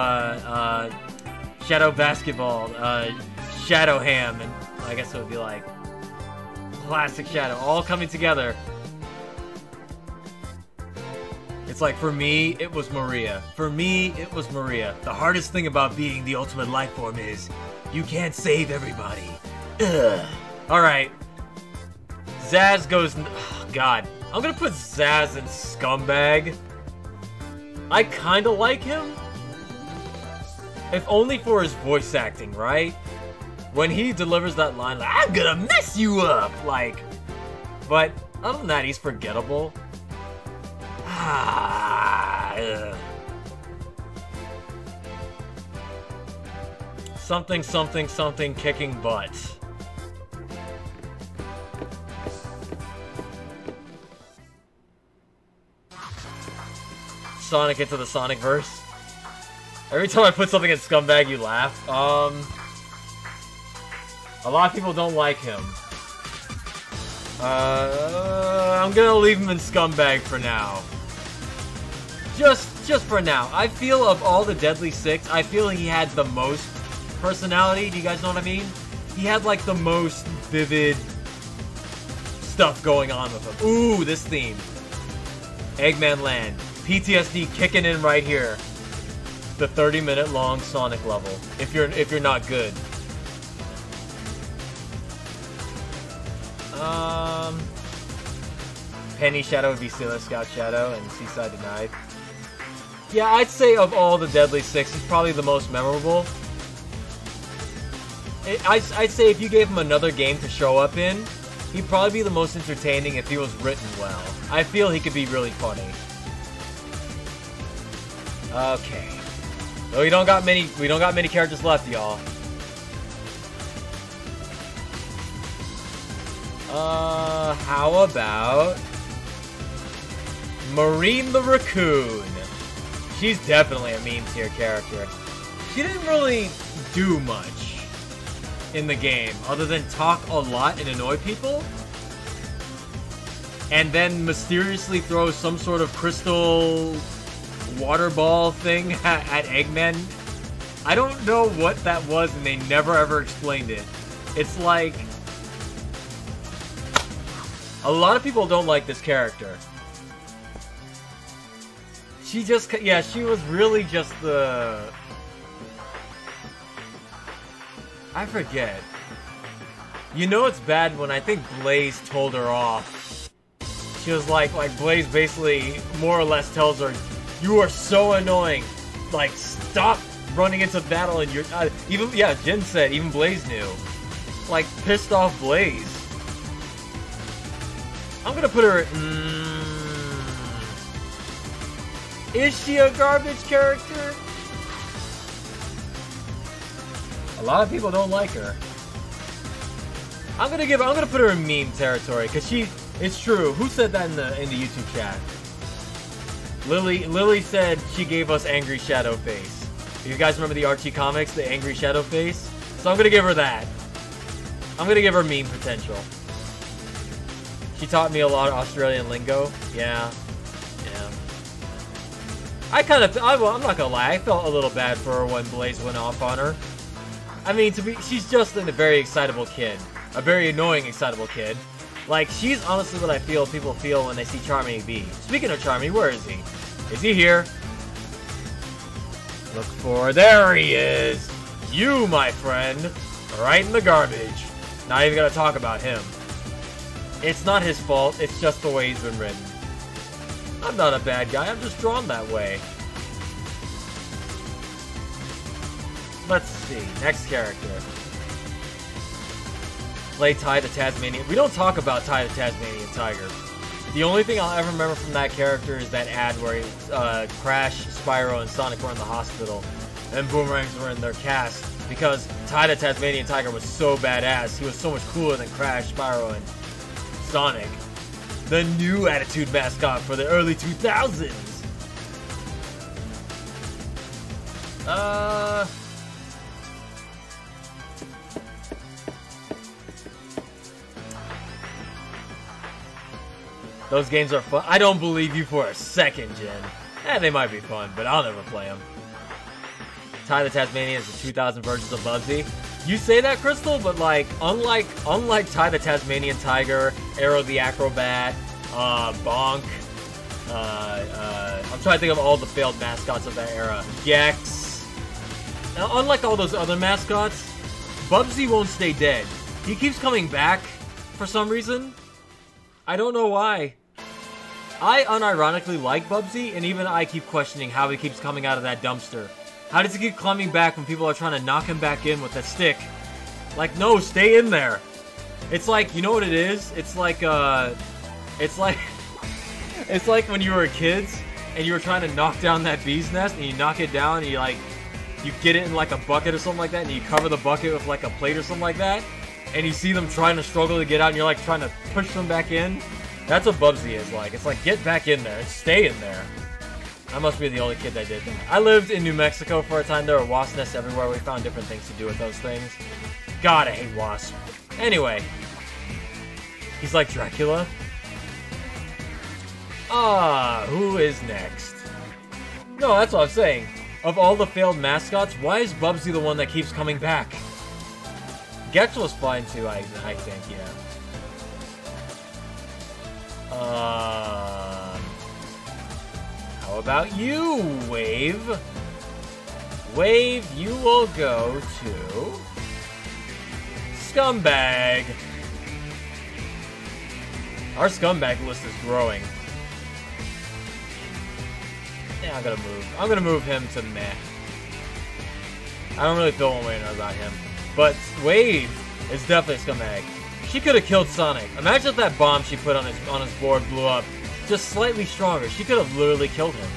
Shadow Basketball, Shadow Ham, and I guess it would be like Classic Shadow, all coming together. It's like, for me, it was Maria. For me, it was Maria. The hardest thing about being the ultimate life form is you can't save everybody. Ugh. Alright. Zaz goes... Oh, God. I'm gonna put Zaz in Scumbag. I kinda like him. If only for his voice acting, right? When he delivers that line, like, I'm gonna mess you up! Like... But, other than that, he's forgettable. Something, something, something kicking butt. Sonic into the Sonicverse. Every time I put something in Scumbag, you laugh. A lot of people don't like him. I'm gonna leave him in Scumbag for now. Just for now. I feel of all the Deadly Six, I feel he had the most personality. Do you guys know what I mean? He had like the most vivid stuff going on with him. Ooh, this theme. Eggman Land. PTSD kicking in right here. The 30-minute long Sonic level. If you're not good. Penny Shadow would be Sailor Scout Shadow and Seaside Denied. Yeah, I'd say of all the Deadly Six, he's probably the most memorable. I'd say if you gave him another game to show up in, he'd probably be the most entertaining if he was written well. I feel he could be really funny. Okay. Well, we don't got many characters left, y'all. How about Marine the Raccoon? She's definitely a meme tier character. She didn't really do much in the game other than talk a lot and annoy people. And then mysteriously throw some sort of crystal water ball thing at Eggman. I don't know what that was and they never ever explained it. It's like... A lot of people don't like this character. She just... Yeah, she was really just the... I forget. You know it's bad when I think Blaze told her off. She was like Blaze basically more or less tells her, you are so annoying. Like, stop running into battle and you're... even, yeah, Jin said, even Blaze knew. Like, pissed off Blaze. I'm gonna put her... Is she a garbage character? A lot of people don't like her. I'm gonna put her in meme territory because it's true. Who said that in the YouTube chat? Lily said she gave us Angry Shadow Face. You guys remember the Archie comics, the Angry Shadow Face? So I'm gonna give her that. I'm gonna give her meme potential. She taught me a lot of Australian lingo. Yeah. I'm not gonna lie, I felt a little bad for her when Blaze went off on her. I mean, she's just a very excitable kid. A very annoying, excitable kid. Like, she's honestly what I feel people feel when they see Charming B. Speaking of Charming, where is he? Is he here? Look for... There he is! You, my friend! Right in the garbage. Not even gonna talk about him. It's not his fault, it's just the way he's been written. I'm not a bad guy, I'm just drawn that way. Let's see, next character. play Ty the Tasmanian. We don't talk about Ty the Tasmanian Tiger. The only thing I'll ever remember from that character is that ad where Crash, Spyro, and Sonic were in the hospital, and Boomerangs were in their cast, because Ty the Tasmanian Tiger was so badass. He was so much cooler than Crash, Spyro, and Sonic. The new Attitude mascot for the early 2000s. Those games are fun. I don't believe you for a second, Jen. They might be fun, but I'll never play them. Ty the Tasmanian is the 2000 versions of Bubsy. You say that, Crystal, but like, unlike Ty the Tasmanian Tiger, Arrow the Acrobat, Bonk, I'm trying to think of all the failed mascots of that era. Gex. Now, unlike all those other mascots, Bubsy won't stay dead. He keeps coming back for some reason. I don't know why. I unironically like Bubsy, and even I keep questioning how he keeps coming out of that dumpster. How does he keep coming back when people are trying to knock him back in with that stick? Like, no, stay in there. It's like, you know what it is? It's like it's like when you were kids and you were trying to knock down that bee's nest, and you knock it down, and you get it in like a bucket or something like that, and you cover the bucket with like a plate or something like that, and you see them trying to struggle to get out, and you're like trying to push them back in. That's what Bubsy is like. It's like, get back in there and stay in there. I must be the only kid that did that. I lived in New Mexico for a time. There were wasp nests everywhere. We found different things to do with those things. God, I hate wasps. Anyway. He's like Dracula. Who is next? No, that's what I'm saying. Of all the failed mascots, why is Bubsy the one that keeps coming back? Gex was fine too, I think, yeah. How about you, Wave? Wave, you will go to Scumbag. Our Scumbag list is growing. Yeah, I'm gonna move him to meh. I don't really feel one way or another about him. But Wave is definitely a Scumbag. She could have killed Sonic. Imagine if that bomb she put on his board blew up just slightly stronger. She could have literally killed him.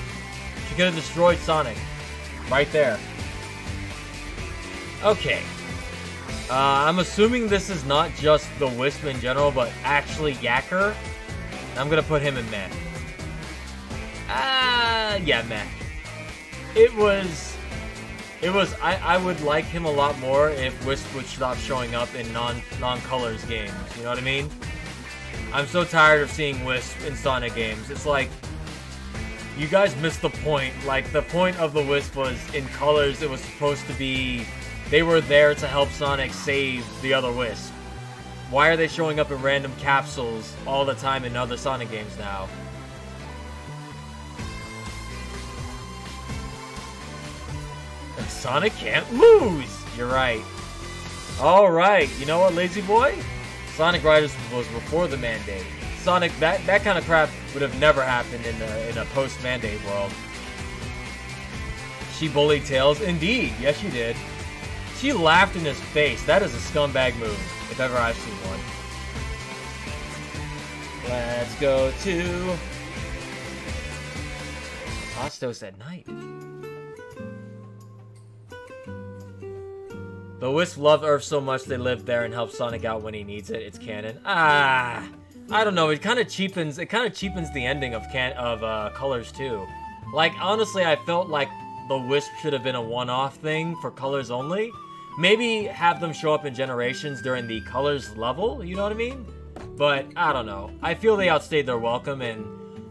She could have destroyed Sonic. Right there. Okay. I'm assuming this is not just the Wisp in general, but actually Yacker. I'm gonna put him in meh. Yeah, meh. I would like him a lot more if Wisp would stop showing up in non-colors games. You know what I mean? I'm so tired of seeing Wisp in Sonic games. It's like, you guys missed the point. Like, the point of the Wisp was, in colors, it was supposed to be, they were there to help Sonic save the other Wisp. Why are they showing up in random capsules all the time in other Sonic games now? Sonic can't lose! You're right. Alright, you know what, lazy boy? Sonic Riders was before the mandate. Sonic, that kind of crap would have never happened in a post-mandate world. She bullied Tails? Indeed, yes she did. She laughed in his face. That is a scumbag move, if ever I've seen one. Let's go to Tostos at night. The Wisp loved Earth so much they lived there and helped Sonic out when he needs it. It's canon. I don't know. It kind of cheapens the ending of Colors too. Like, honestly, I felt like the Wisp should have been a one-off thing for Colors only. Maybe have them show up in Generations during the Colors level. You know what I mean? But I don't know. I feel they outstayed their welcome, and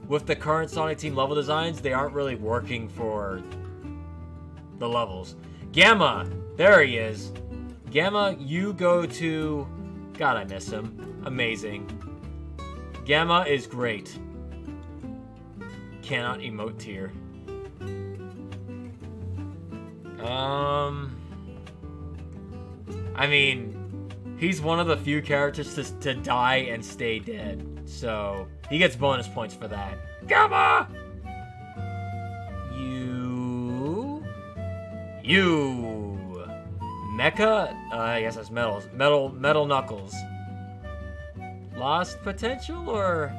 with the current Sonic Team level designs, they aren't really working for the levels. Gamma, there he is. Gamma, you go to... God, I miss him. Amazing. Gamma is great. Cannot emote tier. I mean, he's one of the few characters to die and stay dead. So, he gets bonus points for that. Gamma! You... Mecha? I guess that's Metal Knuckles. lost potential, or...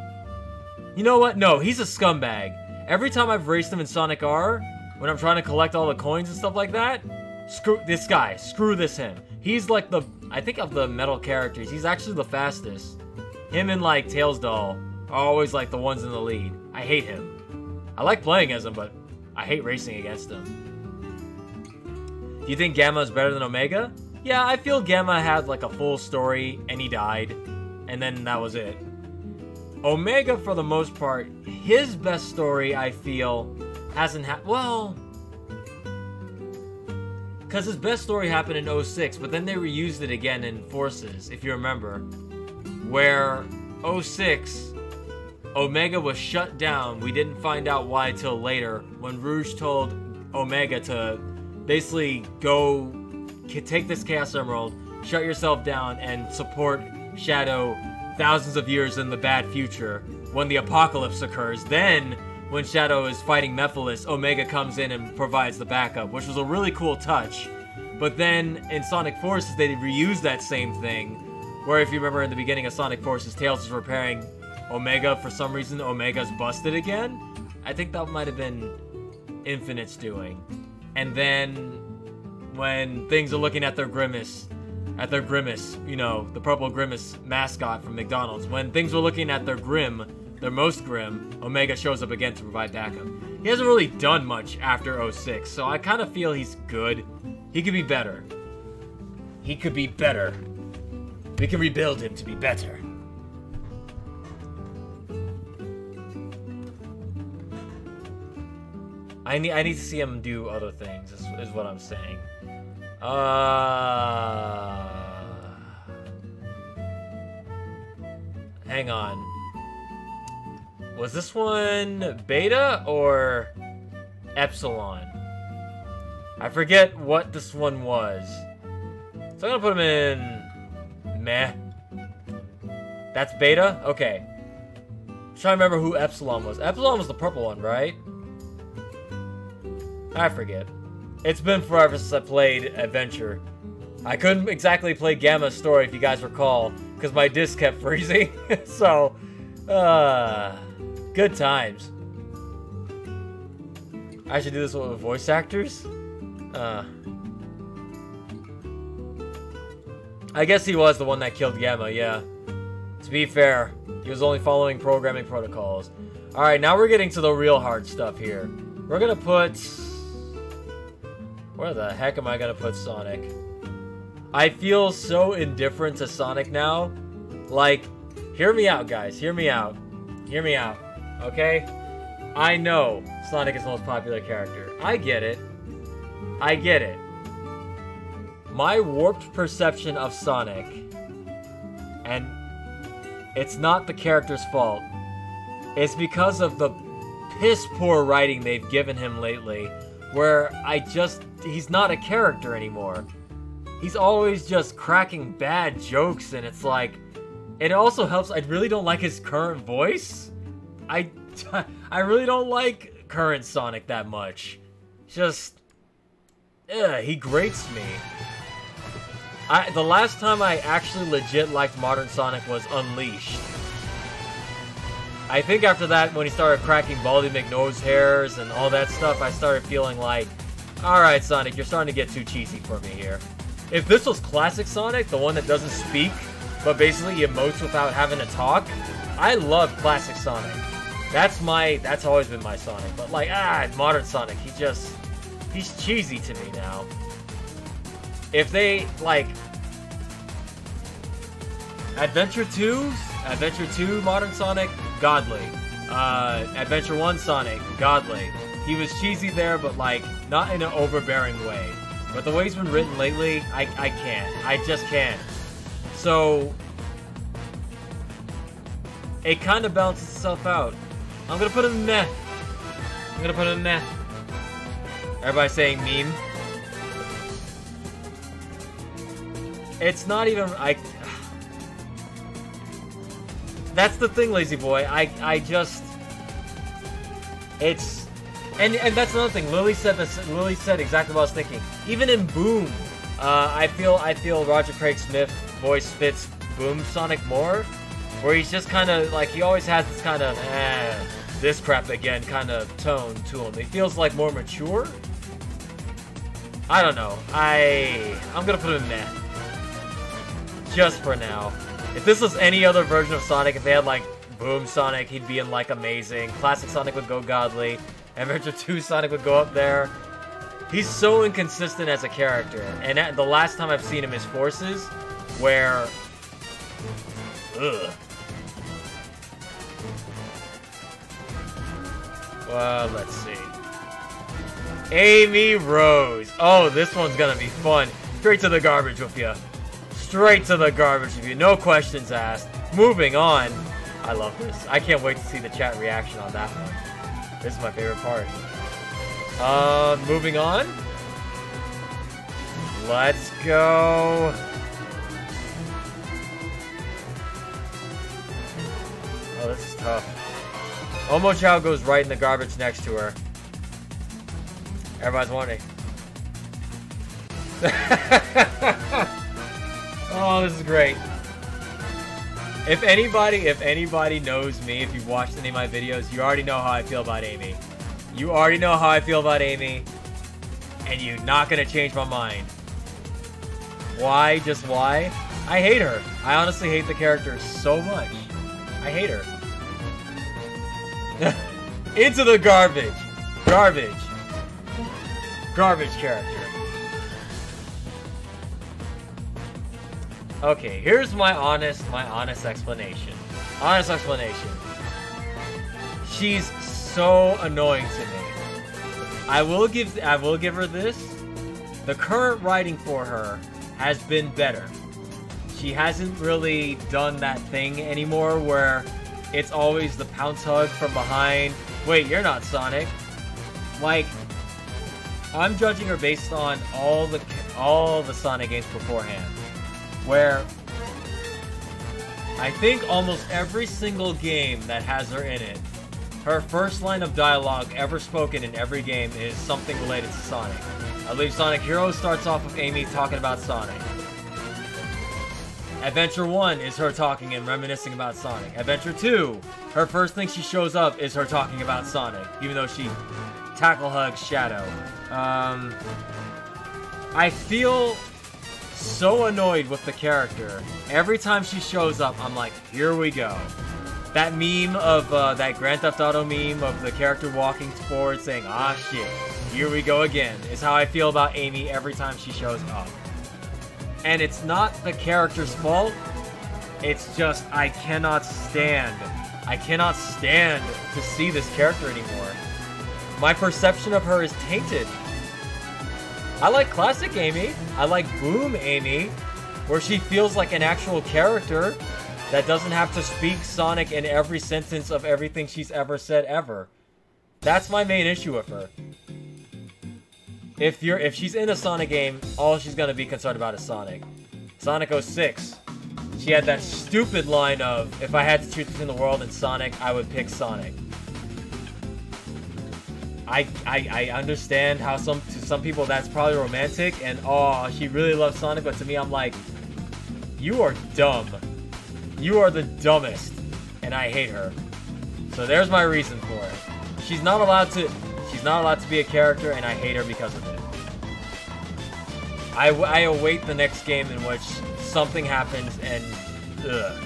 You know what? No, he's a scumbag. Every time I've raced him in Sonic R, when I'm trying to collect all the coins and stuff like that, screw this guy. Screw this him. He's like the... I think of the metal characters, he's actually the fastest. Him and, like, Tails Doll are always, like, the ones in the lead. I hate him. I like playing as him, but I hate racing against him. Do you think Gamma is better than Omega? Yeah, I feel Gamma had, like, a full story, and he died. And then that was it. Omega, for the most part, his best story, I feel, hasn't happened. Well... Because his best story happened in 06, but then they reused it again in Forces, if you remember. Where 06, Omega was shut down. We didn't find out why till later, when Rouge told Omega to basically go take this Chaos Emerald, shut yourself down, and support Shadow thousands of years in the bad future when the apocalypse occurs. Then, when Shadow is fighting Mephiles, Omega comes in and provides the backup, which was a really cool touch. But then, in Sonic Forces, they reused that same thing, where if you remember in the beginning of Sonic Forces, Tails is repairing Omega. For some reason, Omega's busted again. I think that might have been Infinite's doing. And then, when things are looking at their Grimace, you know, the purple Grimace mascot from McDonald's, when things were looking at their most grim, Omega shows up again to provide backup. He hasn't really done much after 06, so I kind of feel he's good. He could be better. He could be better. We can rebuild him to be better. I need to see him do other things, is what I'm saying. Hang on. Was this one beta or epsilon? I forget what this one was. So I'm gonna put him in meh. That's beta? Okay. I'm trying to remember who epsilon was. Epsilon was the purple one, right? I forget. It's been forever since I played Adventure. I couldn't exactly play Gamma's story, if you guys recall, because my disc kept freezing. So, good times. I should do this with voice actors? I guess he was the one that killed Gamma, yeah. To be fair, he was only following programming protocols. Alright, now we're getting to the real hard stuff here. We're gonna put... Where the heck am I gonna put Sonic? I feel so indifferent to Sonic now. Like, hear me out, guys. Hear me out. Hear me out. Okay? I know Sonic is the most popular character. I get it. I get it. My warped perception of Sonic, and it's not the character's fault, it's because of the piss-poor writing they've given him lately, where he's not a character anymore. He's always just cracking bad jokes, and it's like, it also helps, I really don't like his current voice. I really don't like current Sonic that much. Just, he grates me. The last time I actually legit liked modern Sonic was Unleashed. I think after that, when he started cracking Baldy McNose hairs and all that stuff, I started feeling like, alright Sonic, you're starting to get too cheesy for me here. If this was classic Sonic, the one that doesn't speak, but basically emotes without having to talk, I love classic Sonic. That's always been my Sonic. But like, modern Sonic, he's cheesy to me now. If they, like, Adventure 2 Modern Sonic, godly. Adventure 1 Sonic, godly. He was cheesy there, but like, not in an overbearing way. But the way he's been written lately, I can't. I just can't. So, it kind of balances itself out. I'm gonna put him meh. I'm gonna put him meh. Everybody saying meme. It's not even, that's the thing, Lazy Boy. I just, it's, and that's another thing. Lily said this. Lily said exactly what I was thinking. Even in Boom, I feel Roger Craig Smith voice fits Boom Sonic more. Where he's just kind of, like, he always has this kind of, this crap again kind of tone to him. He feels, like, more mature? I don't know. I'm gonna put him in meh. Just for now. If this was any other version of Sonic, if they had, like, Boom Sonic, he'd be in, like, amazing. Classic Sonic would go godly. Adventure 2 Sonic would go up there. He's so inconsistent as a character. And the last time I've seen him is Forces, where... Ugh. Well, let's see. Amy Rose. Oh, this one's gonna be fun. Straight to the garbage with you. Straight to the garbage with you. No questions asked. Moving on. I love this. I can't wait to see the chat reaction on that one. This is my favorite part. Moving on. Let's go. Oh, this is tough. Omochao goes right in the garbage next to her. Everybody's wondering. Oh, this is great. If anybody knows me, if you've watched any of my videos, you already know how I feel about Amy. You already know how I feel about Amy, and you're not gonna change my mind. Why? Just why? I hate her. I honestly hate the character so much. I hate her. Into the garbage. Garbage. Garbage character. Okay, here's my honest explanation. Honest explanation. She's so annoying to me. I will give her this. The current writing for her has been better. She hasn't really done that thing anymore where it's always the pounce hug from behind. Wait, you're not Sonic. Like, I'm judging her based on all the Sonic games beforehand, where I think almost every single game that has her in it, her first line of dialogue ever spoken in every game is something related to Sonic. I believe Sonic Heroes starts off with Amy talking about Sonic. Adventure 1 is her talking and reminiscing about Sonic. Adventure 2, her first thing she shows up is her talking about Sonic, even though she tackle hugs Shadow. I feel so annoyed with the character. Every time she shows up, I'm like, here we go. That meme of, that Grand Theft Auto meme of the character walking forward saying, ah shit, here we go again, is how I feel about Amy every time she shows up. And it's not the character's fault, it's just, I cannot stand to see this character anymore. My perception of her is tainted. I like classic Amy, I like Boom Amy, where she feels like an actual character that doesn't have to speak Sonic in every sentence of everything she's ever said ever. That's my main issue with her. If she's in a Sonic game, all she's gonna be concerned about is Sonic. Sonic 06. She had that stupid line of, if I had to choose between the world and Sonic, I would pick Sonic. I understand how to some people that's probably romantic and oh, she really loves Sonic, but to me I'm like, you are dumb. You are the dumbest, and I hate her. So there's my reason for it. She's not allowed to be a character, and I hate her because of it. I await the next game in which something happens and ugh.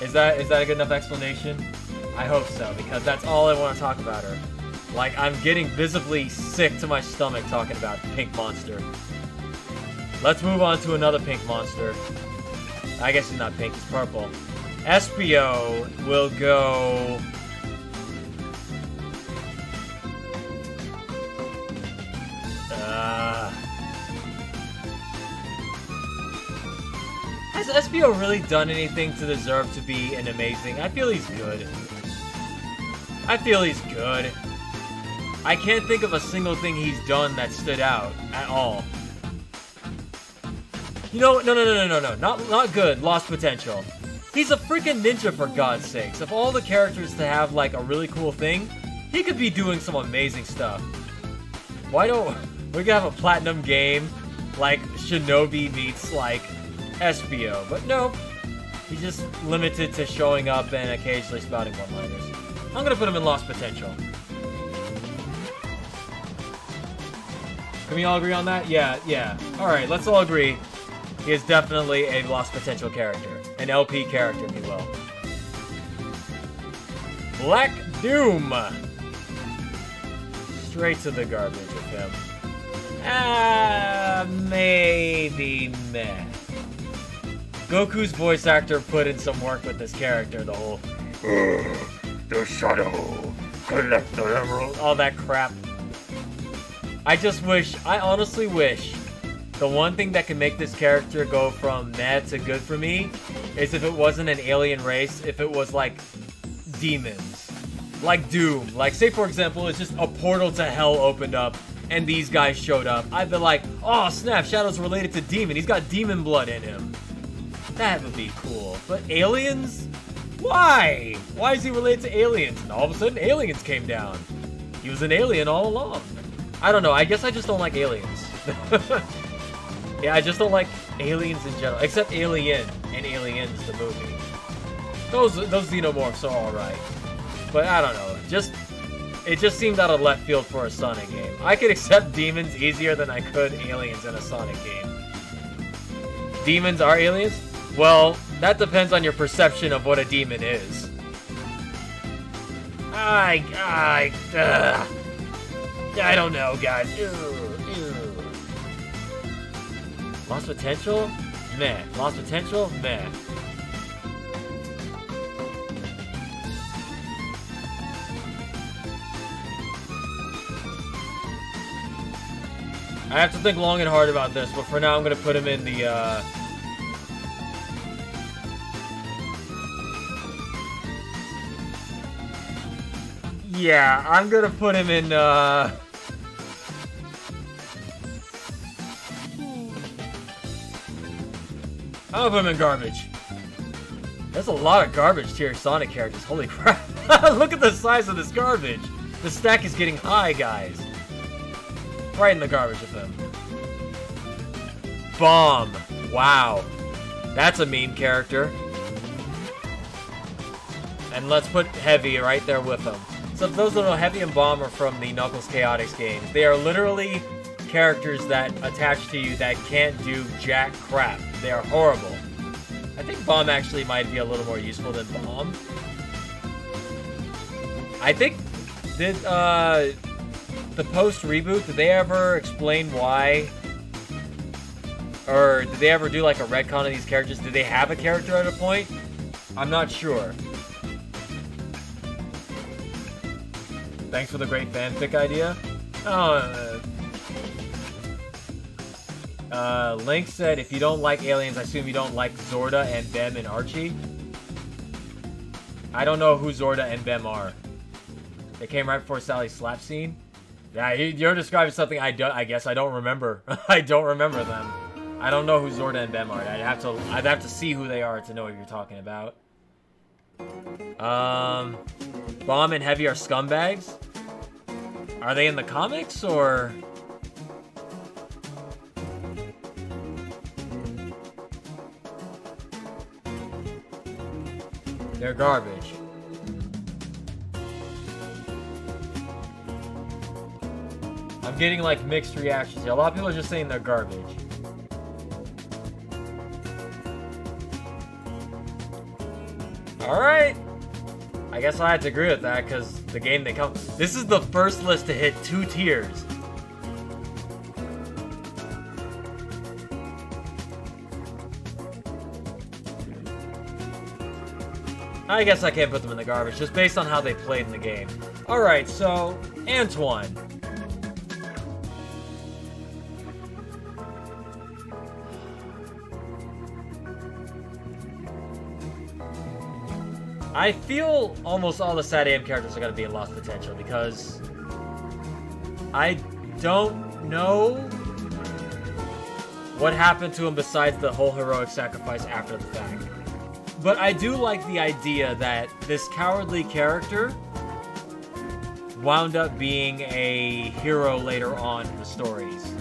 Is that a good enough explanation? I hope so, because that's all I want to talk about her. Like, I'm getting visibly sick to my stomach talking about Pink Monster. Let's move on to another pink monster. I guess it's not pink, it's purple. Espio will go... Has Espio really done anything to deserve to be an amazing? I feel he's good. I feel he's good. I can't think of a single thing he's done that stood out at all. You know, no. Not good. Lost potential. He's a freaking ninja, for God's sakes. Of all the characters to have, like, a really cool thing, he could be doing some amazing stuff. Why don't... We could have a platinum game like Shinobi meets like Espio, but no, he's just limited to showing up and occasionally spouting one-liners. I'm gonna put him in Lost Potential. Can we all agree on that? Yeah. Alright, let's all agree. He is definitely a Lost Potential character. An LP character, if you will. Black Doom! Straight to the garbage with him. Maybe meh. Goku's voice actor put in some work with this character, the whole the shadow, collect the emerald, all that crap. I honestly wish the one thing that can make this character go from meh to good for me is if it wasn't an alien race, if it was like demons. Like Doom. Like, say for example, it's just a portal to hell opened up and these guys showed up. I'd be like, oh snap, Shadow's related to Demon. He's got demon blood in him. That would be cool. But aliens? Why? Why is he related to aliens? And all of a sudden, aliens came down. He was an alien all along. I don't know. I guess I just don't like aliens. Yeah, I just don't like aliens in general. Except Alien and Aliens, the movie. Those xenomorphs are alright. But I don't know. It just seemed out of left field for a Sonic game. I could accept demons easier than I could aliens in a Sonic game. Demons are aliens? Well, that depends on your perception of what a demon is. I don't know, guys. Ew. Lost Potential? Meh. Lost Potential? Meh. I have to think long and hard about this, but for now I'm gonna put him in the, yeah, I'm gonna put him in, I'm gonna put him in garbage. There's a lot of garbage tier Sonic characters, holy crap. Look at the size of this garbage. The stack is getting high, guys. Right in the garbage with him. Bomb. Wow. That's a mean character. And let's put Heavy right there with him. So for those who don't know, Heavy and Bomb are from the Knuckles Chaotix games. They are literally characters that attach to you that can't do jack crap. They are horrible. I think Bomb actually might be a little more useful than Bomb. I think, did the post-reboot, did they ever explain why? Or did they ever do like a retcon of these characters? Did they have a character at a point? I'm not sure. Thanks for the great fanfic idea. Link said, if you don't like aliens, I assume you don't like Zorda and Bem and Archie. I don't know who Zorda and Bem are. They came right before Sally's slap scene. Yeah, you're describing something I guess I don't remember. I don't remember them. I don't know who Zorda and Bem are. I'd have to see who they are to know what you're talking about. Bomb and Heavy are scumbags? Are they in the comics, or...? They're garbage. I'm getting, like, mixed reactions here. A lot of people are just saying they're garbage. Alright! I guess I have to agree with that, because the game they come... This is the first list to hit 2 tiers. I guess I can't put them in the garbage, just based on how they played in the game. Alright, so... Antoine. I feel almost all the Sad AM characters are going to be in Lost Potential because I don't know what happened to him besides the whole heroic sacrifice after the fact. But I do like the idea that this cowardly character wound up being a hero later on in the stories.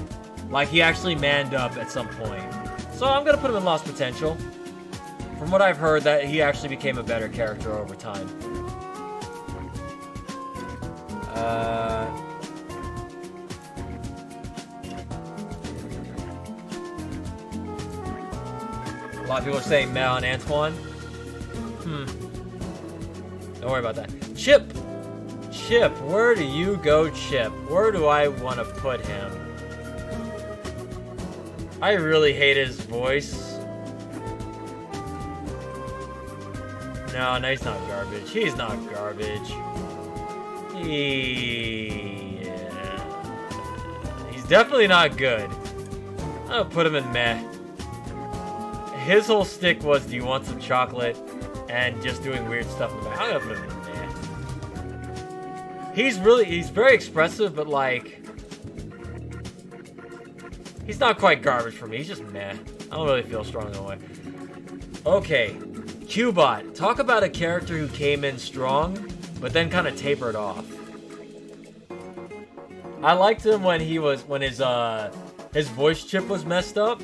Like, he actually manned up at some point. So I'm gonna put him in Lost Potential. From what I've heard, that he actually became a better character over time. A lot of people are saying Mel and Antoine. Don't worry about that. Chip! Chip, where do you go, Chip? Where do I want to put him? I really hate his voice. No, he's not garbage. He's not garbage. He's definitely not good. I'll put him in meh. His whole stick was, do you want some chocolate? And just doing weird stuff in the back. I'm gonna put him in meh. He's very expressive, but like, he's not quite garbage for me. He's just meh. I don't really feel strong in a way. Okay, Cubot. Talk about a character who came in strong, but then kind of tapered off. I liked him when his voice chip was messed up.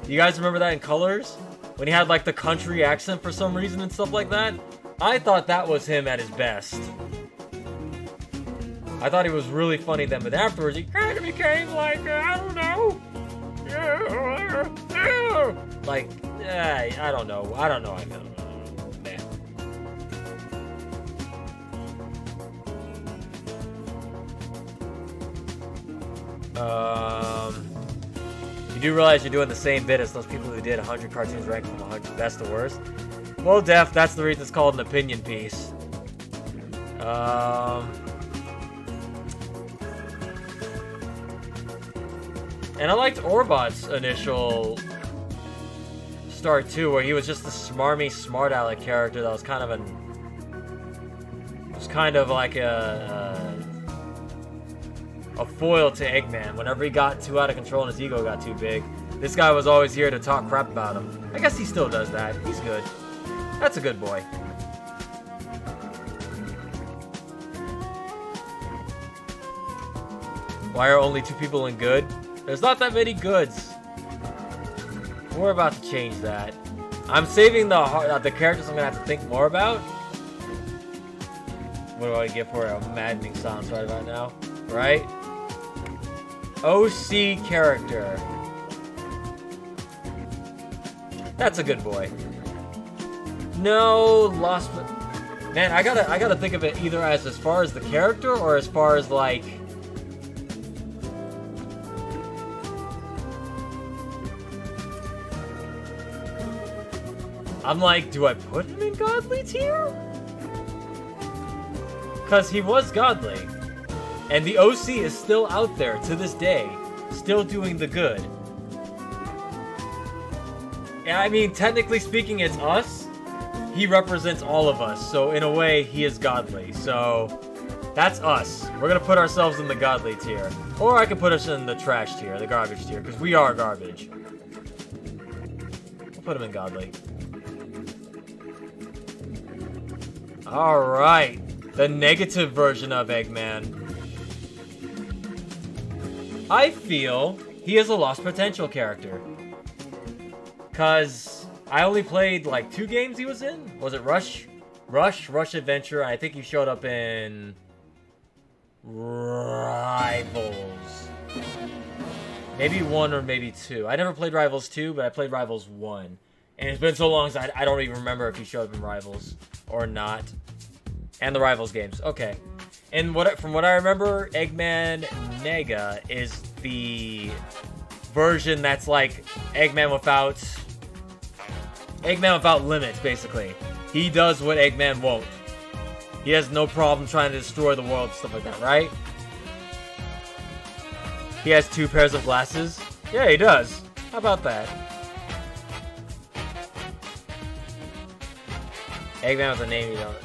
You guys remember that in Colors? When he had like the country accent for some reason and stuff like that? I thought that was him at his best. I thought he was really funny then, but afterwards he kind of became like, I don't know. Like, I don't know. I don't know. I feel You do realize you're doing the same bit as those people who did 100 cartoons ranked from 100 best to worst? Well, Def, that's the reason it's called an opinion piece. And I liked Orbot's initial start too, where he was just a smarmy, smart aleck character that was kind of like a foil to Eggman. Whenever he got too out of control and his ego got too big, this guy was always here to talk crap about him. I guess he still does that. He's good. That's a good boy. Why are only 2 people in good? There's not that many goods. We're about to change that. I'm saving the characters I'm gonna have to think more about. What do I get for a maddening sound right about now? Right? OC character. That's a good boy. No, Lost. Man, I gotta think of it either as far as the character or as far as like. I'm like, do I put him in godly tier? Because he was godly. And the OC is still out there to this day, still doing the good. And I mean, technically speaking, it's us. He represents all of us, so in a way, he is godly. So, that's us. We're gonna put ourselves in the godly tier. Or I can put us in the trash tier, the garbage tier, because we are garbage. We'll put him in godly. Alright, the negative version of Eggman. I feel he is a lost potential character. Because I only played like 2 games he was in. Was it Rush Adventure? I think he showed up in Rivals. Maybe 1 or maybe 2. I never played Rivals 2, but I played Rivals 1. And it's been so long, so I don't even remember if he showed up in Rivals or not. And the Rivals games. Okay. And from what I remember, Eggman Nega is the version that's like Eggman without limits, basically. He does what Eggman won't. He has no problem trying to destroy the world and stuff like that, right? He has 2 pairs of glasses. Yeah, he does. How about that? Eggman was a name you don't.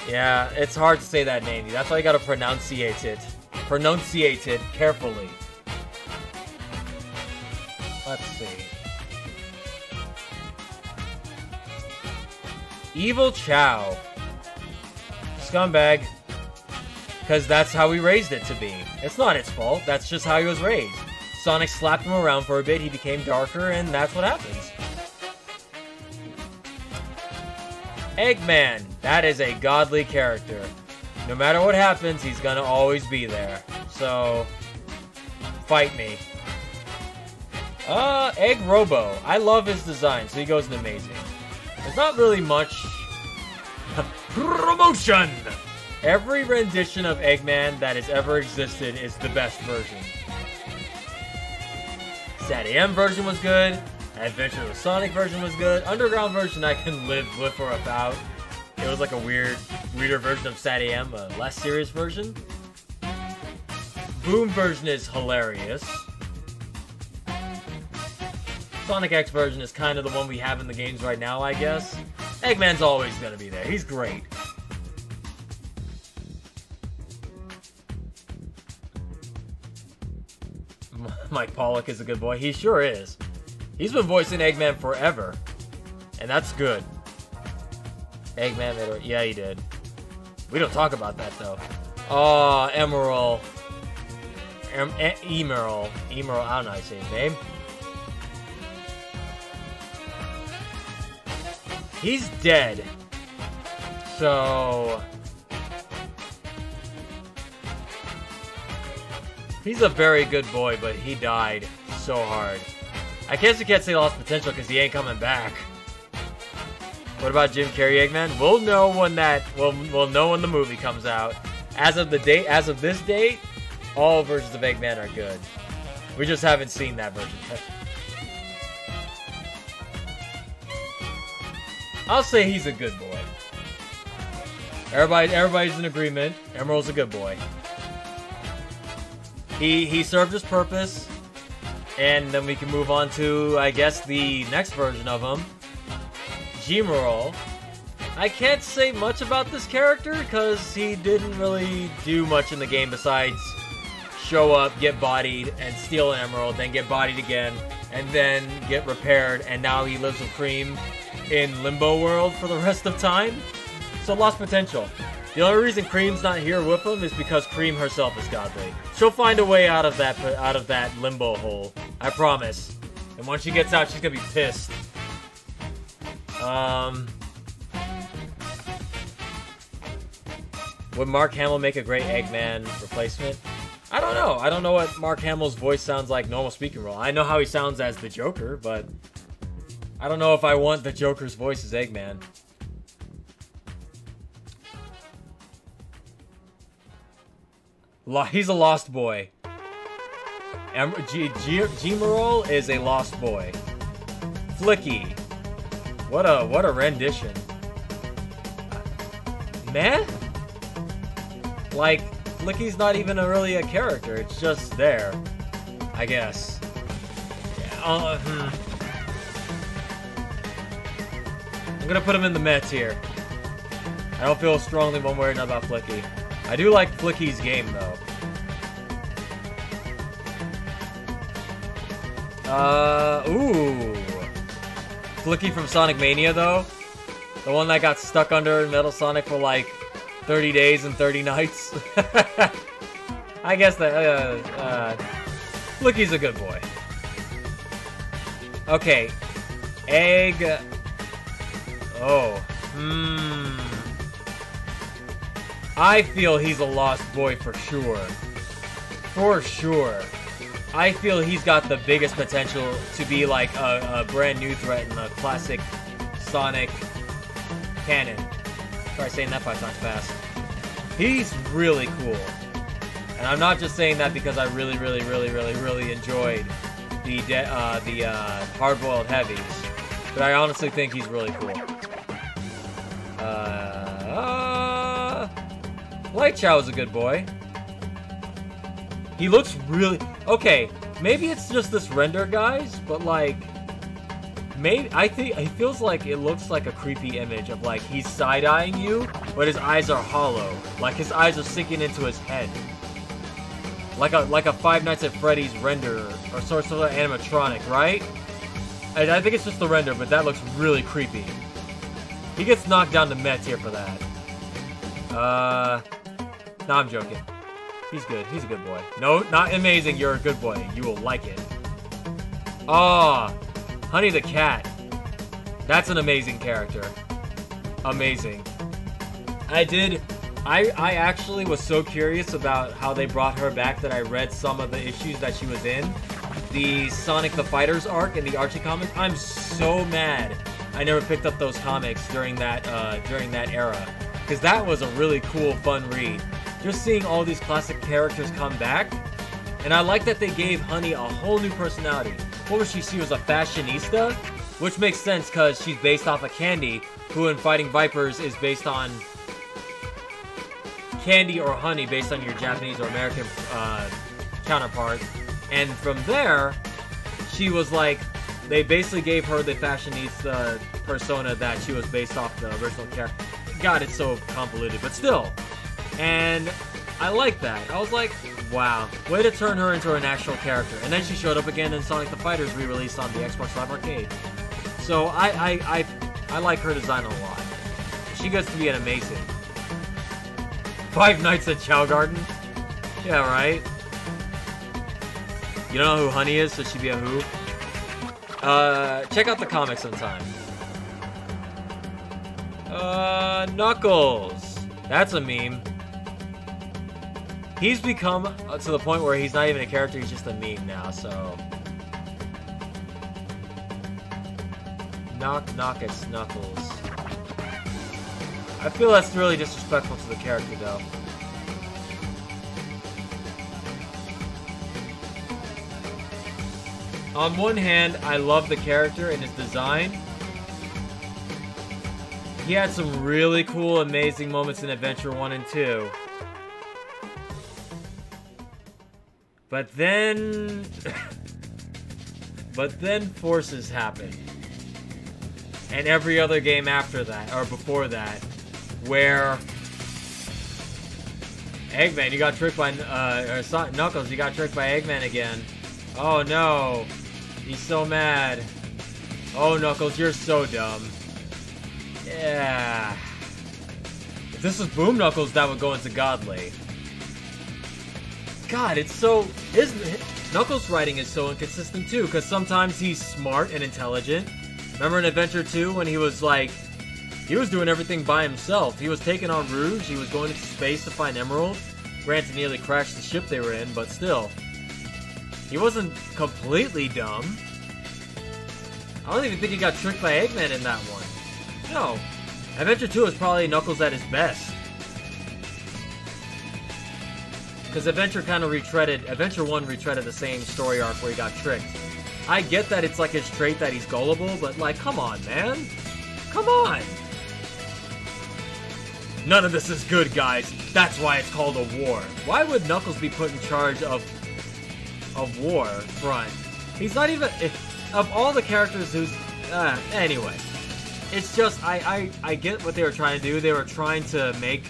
Yeah, it's hard to say that name. That's why you gotta pronunciate it. Pronunciate it carefully. Let's see. Evil Chow. Scumbag. Because that's how we raised it to be. It's not its fault, that's just how he was raised. Sonic slapped him around for a bit, he became darker, and that's what happens. Eggman, that is a godly character. No matter what happens, he's gonna always be there. So, fight me. Egg Robo. I love his design, so he goes in amazing. There's not really much promotion! Every rendition of Eggman that has ever existed is the best version. SatAM version was good. Adventure of Sonic version was good. Underground version I can live with or without. It was like a weirder version of SatAM, a less serious version. Boom version is hilarious. Sonic X version is kind of the one we have in the games right now, I guess. Eggman's always gonna be there. He's great. Mike Pollock is a good boy. He sure is. He's been voicing Eggman forever. And that's good. Eggman made it. Yeah, he did. We don't talk about that, though. Oh, Emerald. Emerald. I don't know how to say his name. He's dead. So... he's a very good boy, but he died so hard. I guess you can't say lost potential because he ain't coming back. What about Jim Carrey Eggman? We'll know when that we'll know when the movie comes out. As of this date, all versions of Eggman are good. We just haven't seen that version yet. I'll say he's a good boy. Everybody's in agreement. Emerald's a good boy. He served his purpose, and then we can move on to, I guess, the next version of him, G-Meral. I can't say much about this character because he didn't really do much in the game besides show up, get bodied, and steal an emerald, then get bodied again, and then get repaired, and now he lives with Cream in Limbo World for the rest of time. So lost potential. The only reason Cream's not here with him is because Cream herself is godly. She'll find a way out of that limbo hole. I promise. And once she gets out, she's gonna be pissed. Would Mark Hamill make a great Eggman replacement? I don't know. I don't know what Mark Hamill's voice sounds like normal speaking role. I know how he sounds as the Joker, but I don't know if I want the Joker's voice as Eggman. He's a lost boy. G-Meral is a lost boy. Flicky. What a rendition. Meh? Like, Flicky's not even really a character. It's just there. I guess. Yeah, I'm gonna put him in the meh tier. I don't feel strongly one way or another about Flicky. I do like Flicky's game, though. Ooh. Flicky from Sonic Mania, though. The one that got stuck under Metal Sonic for, like, 30 days and 30 nights. I guess that, Flicky's a good boy. Okay. Egg... oh. I feel he's a lost boy for sure. For sure. I feel he's got the biggest potential to be like a brand new threat in the classic Sonic canon. Try saying that 5 times fast. He's really cool. And I'm not just saying that because I really enjoyed the hard-boiled heavies. But I honestly think he's really cool. Light Chow's a good boy. He looks really... okay, maybe it's just this render, guys, but, like... maybe... I think... it feels like it looks like a creepy image of, like, he's side-eyeing you, but his eyes are hollow. Like, his eyes are sinking into his head. Like a Five Nights at Freddy's render, or sort of animatronic, right? I think it's just the render, but that looks really creepy. He gets knocked down to meh tier for that. No, I'm joking. He's good. He's a good boy. No, not amazing. You're a good boy. You will like it. Oh, Honey the Cat. That's an amazing character. Amazing. I actually was so curious about how they brought her back that I read some of the issues that she was in. The Sonic the Fighters arc in the Archie comics. I'm so mad I never picked up those comics during that era. Because that was a really cool, fun read. Just seeing all these classic characters come back. And I like that they gave Honey a whole new personality. What was she? She was a fashionista? Which makes sense because she's based off of Candy, who in Fighting Vipers is based on Candy or Honey, based on your Japanese or American counterpart. And from there, she was like, they basically gave her the fashionista persona that she was based off the original character. God, it's so convoluted, but still. And I like that. I was like, wow, way to turn her into an actual character. And then she showed up again in Sonic the Fighters re-release on the Xbox Live Arcade. So I like her design a lot. She gets to be an amazing. Five Nights at Chow Garden? Yeah, right? You don't know who Honey is, so she'd be a who? Check out the comics sometime. Knuckles. That's a meme. He's become to the point where he's not even a character, he's just a meme now, so... Knock, knock, it's Knuckles. I feel that's really disrespectful to the character, though. On one hand, I love the character and his design. He had some really cool, amazing moments in Adventure 1 and 2. But then... but then forces happened. And every other game after that, or before that, where... Eggman, you got tricked by... or Knuckles, you got tricked by Eggman again. Oh no. He's so mad. Oh, Knuckles, you're so dumb. Yeah. If this was Boom Knuckles, that would go into Godly. God, it's so... Knuckles' writing is so inconsistent, too, because sometimes he's smart and intelligent. Remember in Adventure 2 when he was, like... He was doing everything by himself. He was taking on Rouge, he was going into space to find emeralds. Granted, nearly crashed the ship they were in, but still. He wasn't completely dumb. I don't even think he got tricked by Eggman in that one. No. Adventure 2 is probably Knuckles at his best. Because Adventure kind of retreaded... Adventure 1 retreaded the same story arc where he got tricked. I get that it's like his trait that he's gullible, but like, come on, man. Come on. None of this is good, guys. That's why it's called a war. Why would Knuckles be put in charge of war front? He's not even... Of all the characters who's... anyway. It's just, I get what they were trying to do. They were trying to make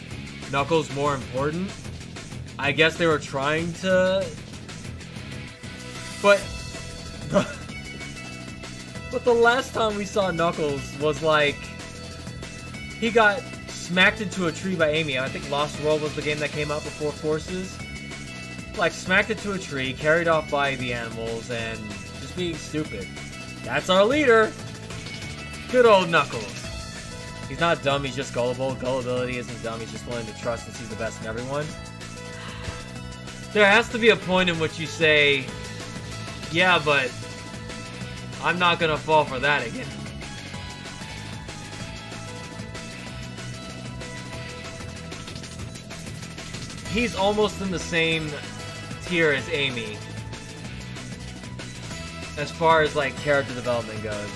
Knuckles more important. I guess they were trying to... But the last time we saw Knuckles was like... He got smacked into a tree by Amy. I think Lost World was the game that came out before Forces. Like, smacked into a tree, carried off by the animals, and just being stupid. That's our leader! Good old Knuckles. He's not dumb, he's just gullible. Gullibility isn't dumb, he's just willing to trust and sees the best in everyone. There has to be a point in which you say, yeah, but I'm not gonna fall for that again. He's almost in the same tier as Amy. As far as, like, character development goes.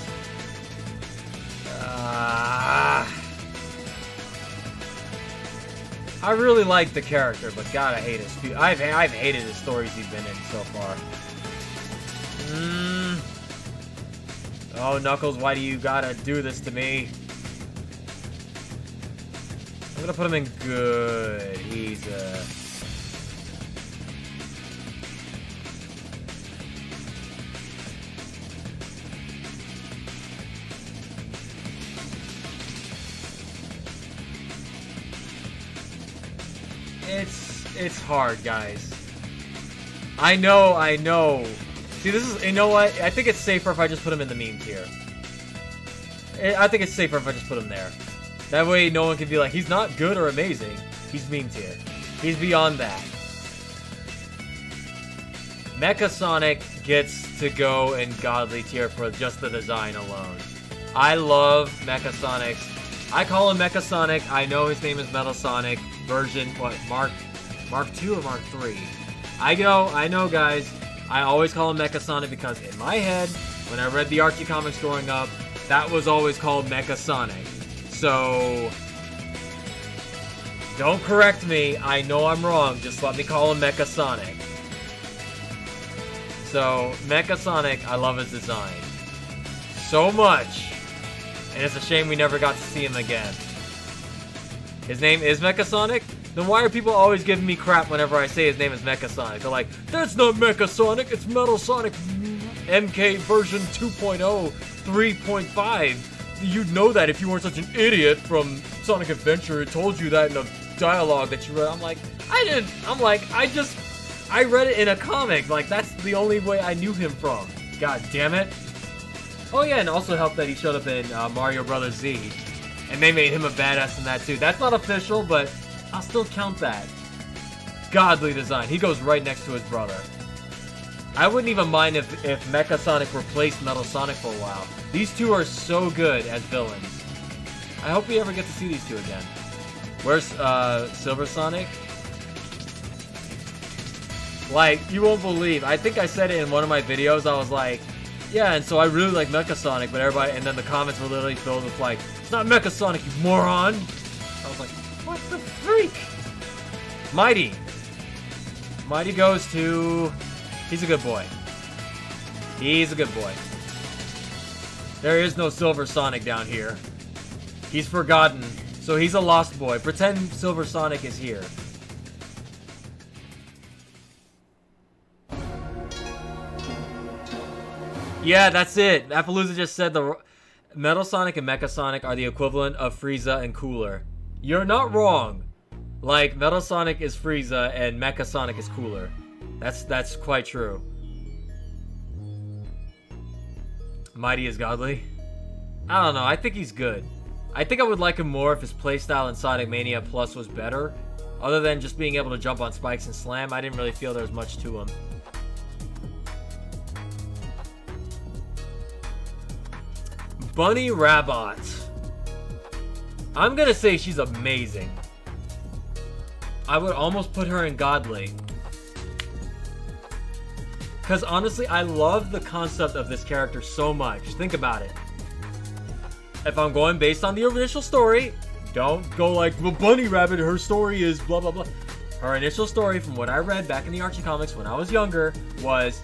I really like the character, but God, I hate his... I've hated his stories he's been in so far. Oh, Knuckles, why do you gotta do this to me? I'm gonna put him in good. He's it's hard, guys. I know. See, this is, you know what? I think it's safer if I just put him in the meme tier. I think it's safer if I just put him there. That way no one can be like, he's not good or amazing. He's meme tier. He's beyond that. Mecha Sonic gets to go in godly tier for just the design alone. I love Mecha Sonic's. I call him Mecha Sonic. I know his name is Metal Sonic. Version, what, Mark 2 or Mark 3? I know, guys. I always call him Mecha Sonic because in my head, when I read the Archie comics growing up, that was always called Mecha Sonic. So, don't correct me. I know I'm wrong. Just let me call him Mecha Sonic. So, Mecha Sonic, I love his design so much. And it's a shame we never got to see him again. His name is Mecha Sonic? Then why are people always giving me crap whenever I say his name is Mecha Sonic? They're like, that's not Mecha Sonic, it's Metal Sonic MK version 2.0, 3.5. You'd know that if you weren't such an idiot from Sonic Adventure. It told you that in a dialogue that you read. I'm like, I didn't. I'm like, I read it in a comic. Like, that's the only way I knew him from. God damn it. Oh yeah, and also helped that he showed up in Mario Bros. Z. And they made him a badass in that too. That's not official, but I'll still count that. Godly design. He goes right next to his brother. I wouldn't even mind if Mecha Sonic replaced Metal Sonic for a while. These two are so good as villains. I hope we ever get to see these two again. Where's Silver Sonic? Like, you won't believe. I think I said it in one of my videos. I was like, yeah, and so I really like Mecha Sonic, but everybody, and then the comments were literally filled with like, it's not Mecha Sonic, you moron! I was like, what the freak? Mighty. Mighty goes to... He's a good boy. He's a good boy. There is no Silver Sonic down here. He's forgotten, so he's a lost boy. Pretend Silver Sonic is here. Yeah, that's it. Appalooza just said the Metal Sonic and Mecha Sonic are the equivalent of Frieza and Cooler. You're not wrong. Like, Metal Sonic is Frieza and Mecha Sonic is Cooler. That's quite true. Mighty is godly. I don't know. I think he's good. I think I would like him more if his playstyle in Sonic Mania Plus was better. Other than just being able to jump on spikes and slam, I didn't really feel there was much to him. Bunny Rabbit. I'm gonna say she's amazing. I would almost put her in godly. Because honestly, I love the concept of this character so much. Think about it. If I'm going based on the initial story, don't go like, well, Bunny Rabbit, her story is blah, blah, blah. Her initial story, from what I read back in the Archie comics when I was younger, was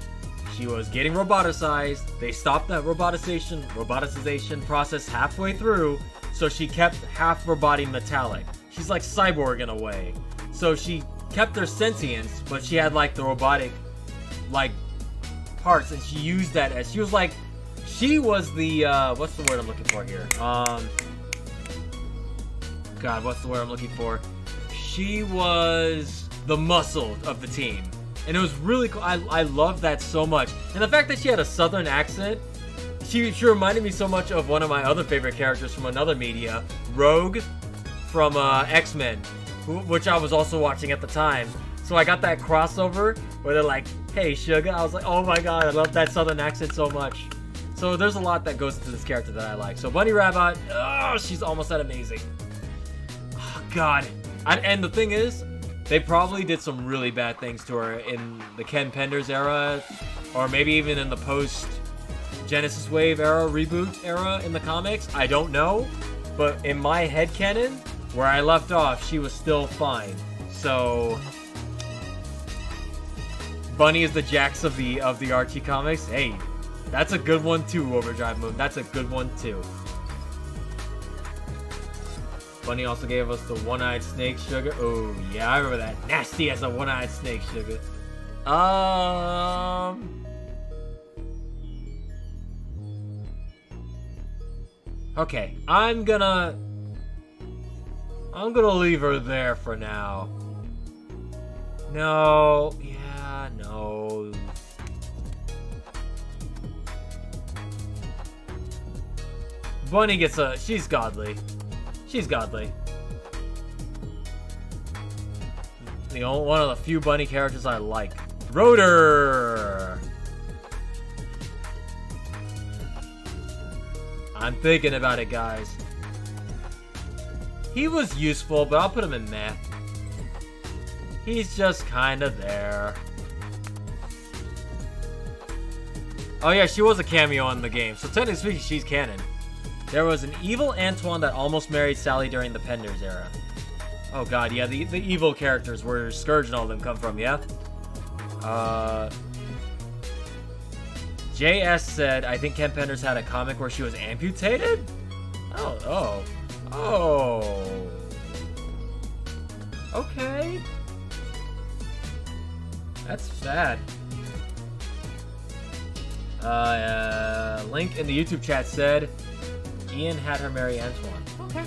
she was getting roboticized. They stopped that roboticization process halfway through, so she kept half her body metallic. She's like Cyborg in a way. So she kept her sentience, but she had like the robotic, like, parts, and she used that as, she was the, what's the word I'm looking for here? God, what's the word I'm looking for? She was the muscle of the team. And it was really cool. I love that so much. And the fact that she had a southern accent, she reminded me so much of one of my other favorite characters from another media, Rogue from X-Men, which I was also watching at the time. So I got that crossover where they're like, hey, sugar. I was like, oh my god, I love that southern accent so much. So there's a lot that goes into this character that I like. So Bunny Rabbit, oh, she's almost that amazing. Oh, god. And the thing is, they probably did some really bad things to her in the Ken Penders era, or maybe even in the post-Genesis Wave era, reboot era in the comics. I don't know, but in my headcanon, where I left off, she was still fine. So, Bunny is the Jax of the Archie comics. Hey, that's a good one too, Overdrive Moon. That's a good one too. Bunny also gave us the one-eyed snake sugar. Oh, yeah, I remember that. Nasty as a one-eyed snake sugar. Okay, I'm gonna leave her there for now. No. Yeah, no. Bunny gets a... She's godly. She's godly. One of the few bunny characters I like. Rotor! I'm thinking about it, guys. He was useful, but I'll put him in meh. He's just kind of there. Oh yeah, she was a cameo in the game, so technically speaking, she's canon. There was an evil Antoine that almost married Sally during the Penders era. Oh god, yeah, the evil characters where Scourge and all them come from, yeah? JS said, I think Ken Penders had a comic where she was amputated? Oh. Okay. That's bad. Link in the YouTube chat said, Ian had her marry Antoine. Okay.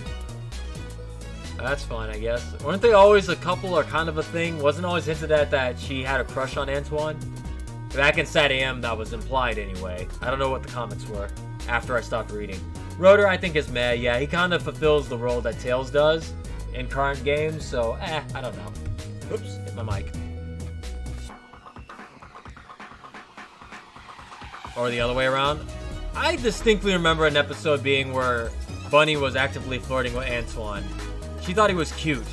That's fine, I guess. Weren't they always a couple or kind of a thing? Wasn't always hinted at that she had a crush on Antoine? Back in Sat AM, that was implied anyway. I don't know what the comments were after I stopped reading. Rotor, I think, is meh. Yeah, he kind of fulfills the role that Tails does in current games, so, I don't know. Oops, hit my mic. Or the other way around. I distinctly remember an episode being where Bunny was actively flirting with Antoine. She thought he was cute,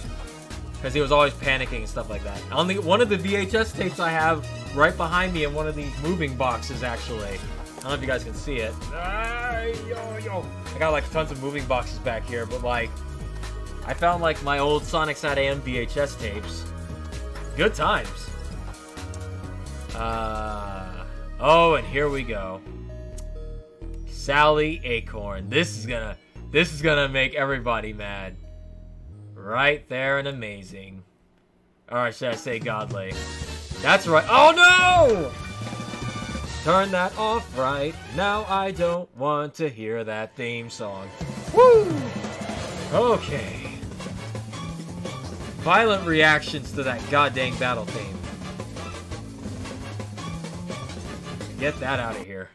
because he was always panicking and stuff like that. On one of the VHS tapes I have right behind me in one of these moving boxes, actually. I don't know if you guys can see it. I got like tons of moving boxes back here, but like, I found like my old Sonic Sat AM VHS tapes. Good times. Oh, and here we go. Sally Acorn. This is gonna make everybody mad. Right there and amazing. Or should I say godly? That's right. Oh no! Turn that off right now. I don't want to hear that theme song. Woo! Okay. Violent reactions to that goddamn battle theme. Get that out of here.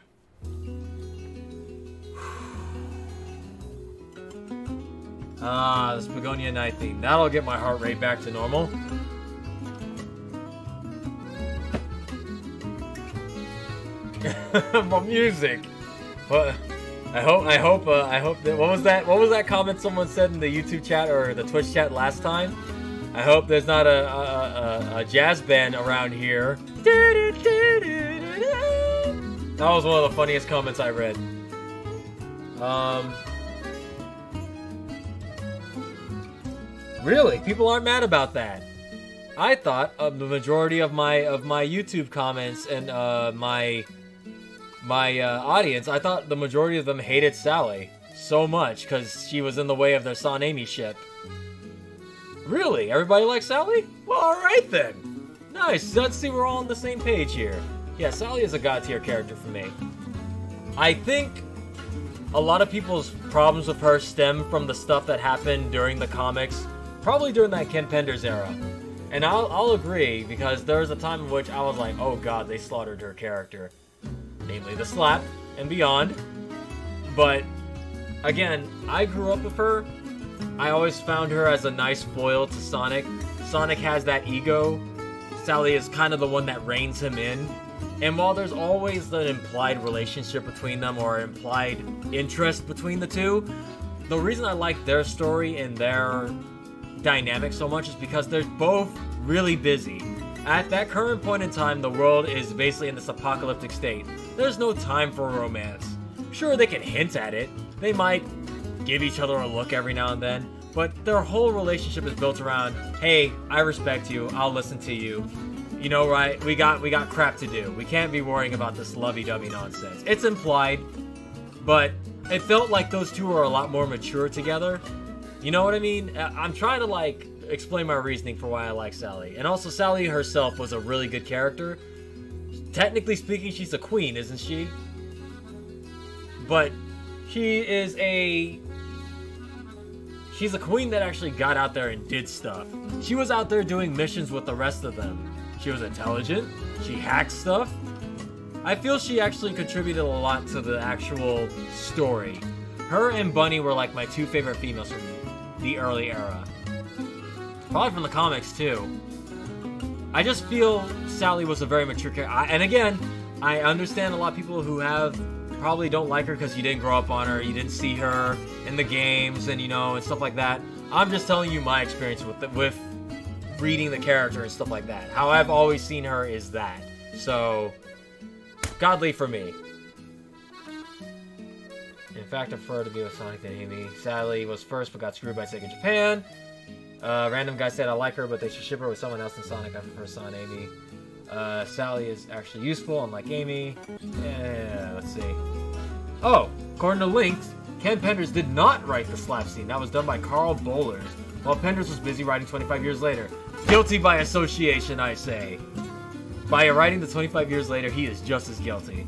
This Begonia Night theme. That'll get my heart rate back to normal. My music. What? I hope that, what was that comment someone said in the YouTube chat or the Twitch chat last time? I hope there's not a jazz band around here. That was one of the funniest comments I read. Really? People aren't mad about that. I thought of the majority of my YouTube comments and my audience, I thought the majority of them hated Sally so much because she was in the way of their Son Amy ship. Really? Everybody likes Sally? Well, alright then. Nice. Let's see, we're all on the same page here. Yeah, Sally is a god tier character for me. I think a lot of people's problems with her stem from the stuff that happened during the comics, probably during that Ken Penders era. And I'll agree, because there was a time in which I was like, oh god, they slaughtered her character. Namely the slap and beyond. But, again, I grew up with her. I always found her as a nice foil to Sonic. Sonic has that ego. Sally is kind of the one that reins him in. And while there's always an implied relationship between them or implied interest between the two, the reason I like their story and their dynamic so much is because they're both really busy. At that current point in time, the world is basically in this apocalyptic state. There's no time for romance. Sure, they can hint at it. They might give each other a look every now and then, but their whole relationship is built around, hey, I respect you, I'll listen to you. You know, right? We got crap to do. We can't be worrying about this lovey-dovey nonsense. It's implied, but it felt like those two are a lot more mature together. You know what I mean? I'm trying to, like, explain my reasoning for why I like Sally. And also, Sally herself was a really good character. Technically speaking, she's a queen, isn't she? But she is a she's a queen that actually got out there and did stuff. She was out there doing missions with the rest of them. She was intelligent. She hacked stuff. I feel she actually contributed a lot to the actual story. Her and Bunny were like my two favorite females from the early era. Probably from the comics too. I just feel Sally was a very mature character. And again, I understand a lot of people who probably don't like her because you didn't grow up on her, you didn't see her in the games, and and stuff like that. I'm just telling you my experience with reading the character and stuff like that. How I've always seen her is that. So, godly for me. In fact, I prefer to be with Sonic than Amy. Sally was first, but got screwed by Sega Japan. Random guy said I like her, but they should ship her with someone else than Sonic. I prefer Son Amy. Sally is actually useful, unlike Amy. Yeah, let's see. Oh, according to Links, Ken Penders did not write the slap scene. That was done by Carl Bollers, while Penders was busy writing 25 years later. Guilty by association, I say. By writing the 25 years later, he is just as guilty.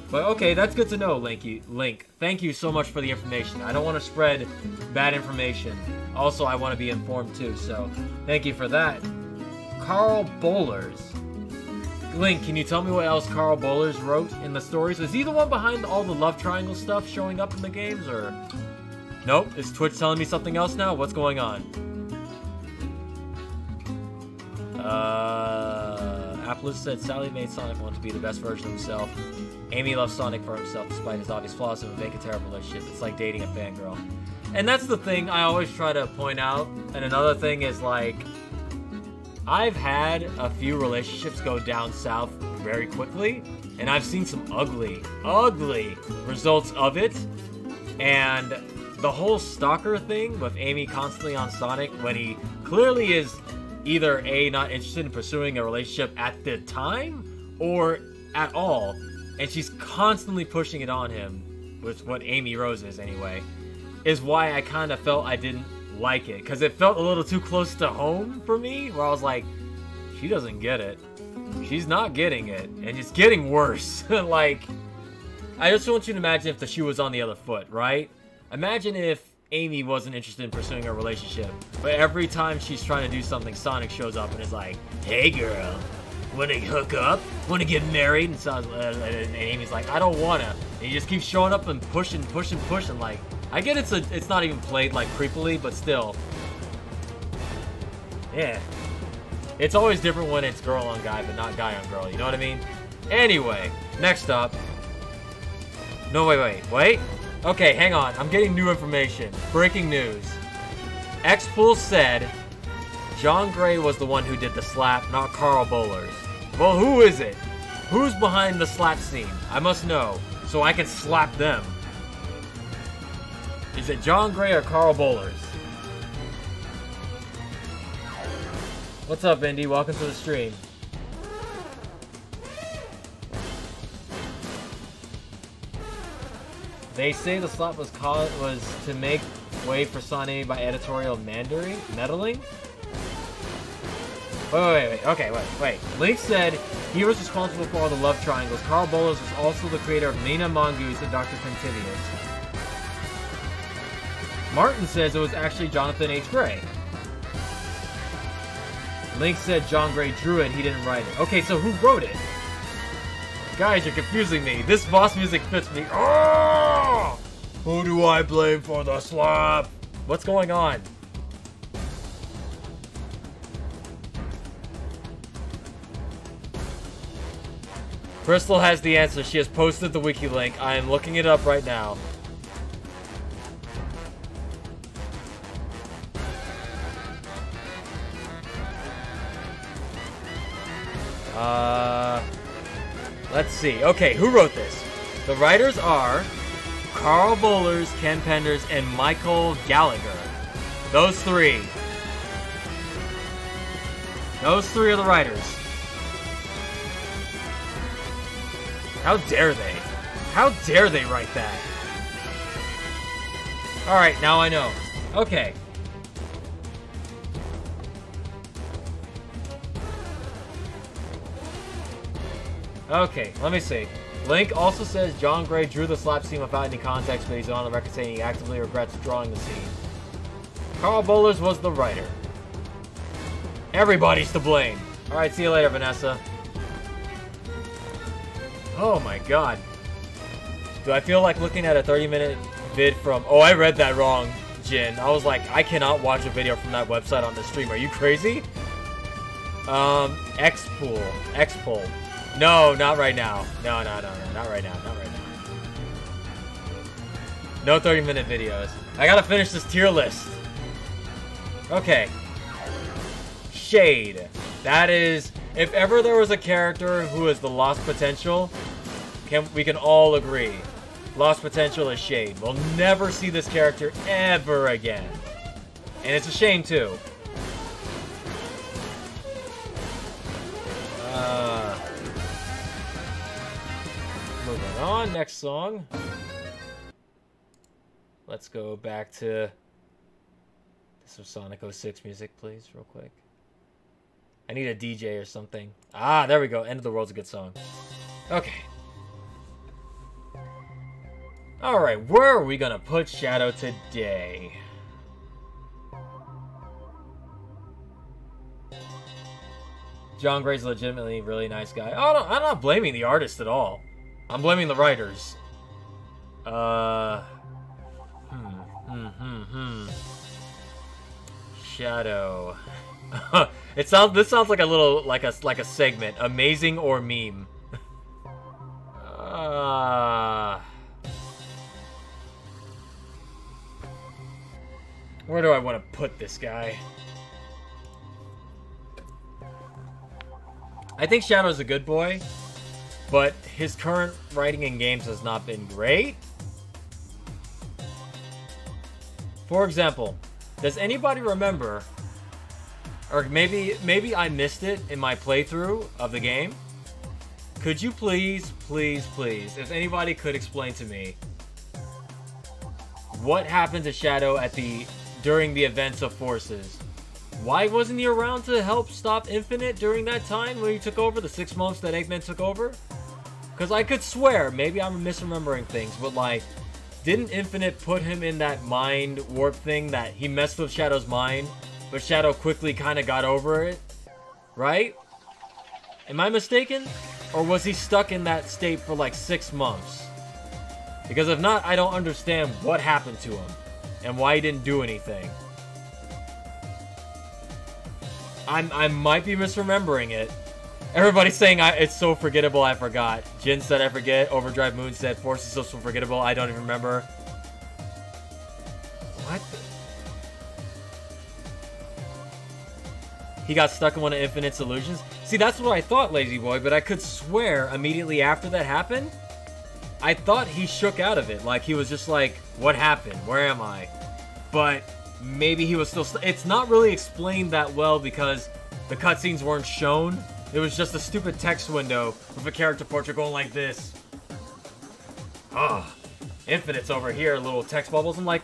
But okay, that's good to know, Link. Thank you so much for the information. I don't want to spread bad information. Also, I want to be informed too, so thank you for that. Carl Bollers. Link, can you tell me what else Carl Bollers wrote in the stories? Is he the one behind all the love triangle stuff showing up in the games, or... Nope, is Twitch telling me something else now? What's going on? Applus said Sally made Sonic want to be the best version of himself. Amy loves Sonic for himself despite his obvious flaws and would make a terrible relationship. It's like dating a fangirl. And that's the thing I always try to point out. And another thing is, like, I've had a few relationships go down south very quickly, and I've seen some ugly results of it. And the whole stalker thing with Amy constantly on Sonic when he clearly is either A, not interested in pursuing a relationship at the time, or at all, and she's constantly pushing it on him, with what Amy Rose is anyway, is why I kind of felt I didn't like it, because it felt a little too close to home for me, where I was like, she doesn't get it. She's not getting it, and it's getting worse. Like, I just want you to imagine if the shoe was on the other foot, right? Imagine if Amy wasn't interested in pursuing a relationship, but every time she's trying to do something, Sonic shows up and is like, hey girl, wanna hook up? Wanna get married? And Amy's like, I don't wanna. And he just keeps showing up and pushing, like, I get it's not even played like creepily, but still. Yeah. It's always different when it's girl on guy, but not guy on girl, you know what I mean? Anyway, next up. No, wait. Okay, hang on. I'm getting new information. Breaking news. X-Pool said John Gray was the one who did the slap, not Carl Bollers. Well, who is it? Who's behind the slap scene? I must know, so I can slap them. Is it John Gray or Carl Bollers? What's up, Indy? Welcome to the stream. They say the slap was to make way for Sane by editorial meddling? Wait. Link said he was responsible for all the love triangles. Carl Bollers was also the creator of Nina Mongoose and Dr. Quintidius. Martin says it was actually Jonathan H. Gray. Link said John Gray drew it, he didn't write it. Okay, so who wrote it? Guys, you're confusing me. This boss music fits me. Oh! Who do I blame for the slap? What's going on? Crystal has the answer. She has posted the wiki link. I am looking it up right now. Let's see. Okay, who wrote this? The writers are Carl Bollers, Ken Penders, and Michael Gallagher. Those three. Those three are the writers. How dare they? How dare they write that? Alright, now I know. Okay. Okay, let me see. Link also says John Gray drew the slap scene without any context, but he's on the record saying he actively regrets drawing the scene. Carl Bollers was the writer. Everybody's to blame. Alright, see you later, Vanessa. Oh my god. Do I feel like looking at a 30-minute vid from... Oh, I read that wrong, Jin. I was like, I cannot watch a video from that website on the stream. Are you crazy? X-Pool. X-Pool. No, not right now. No, not right now. Not right now. No 30-minute videos. I gotta finish this tier list. Okay. Shade. That is... If ever there was a character who is the lost potential, we can all agree. Lost potential is Shade. We'll never see this character ever again. And it's a shame, too. Moving on, next song. Let's go back to some Sonic 06 music, please, real quick. I need a DJ or something. Ah, there we go. End of the World's a good song. Okay. Alright, where are we gonna put Shadow today? John Gray's legitimately a really nice guy. Oh, no, I'm not blaming the artist at all. I'm blaming the writers. Shadow. This sounds like a little like a segment. Amazing or meme. Where do I want to put this guy? I think Shadow's a good boy, but his current writing in games has not been great. For example, does anybody remember, or maybe I missed it in my playthrough of the game? Could you please, if anybody could explain to me what happened to Shadow during the events of Forces? Why wasn't he around to help stop Infinite during that time when he took over, the 6 months that Eggman took over? Because I could swear, maybe I'm misremembering things, but like, didn't Infinite put him in that mind warp thing that he messed with Shadow's mind, but Shadow quickly kind of got over it? Right? Am I mistaken? Or was he stuck in that state for like 6 months? Because if not, I don't understand what happened to him and why he didn't do anything. I might be misremembering it. Everybody's saying it's so forgettable I forgot. Jin said I forget. Overdrive Moon said Force is so forgettable I don't even remember. What? He got stuck in one of Infinite's illusions? See, that's what I thought, Lazy Boy, but I could swear immediately after that happened, I thought he shook out of it. Like, he was just like, what happened? Where am I? But maybe he was still... It's not really explained that well because the cutscenes weren't shown. It was just a stupid text window with a character portrait going like this. Oh, Infinite's over here, little text bubbles. I'm like,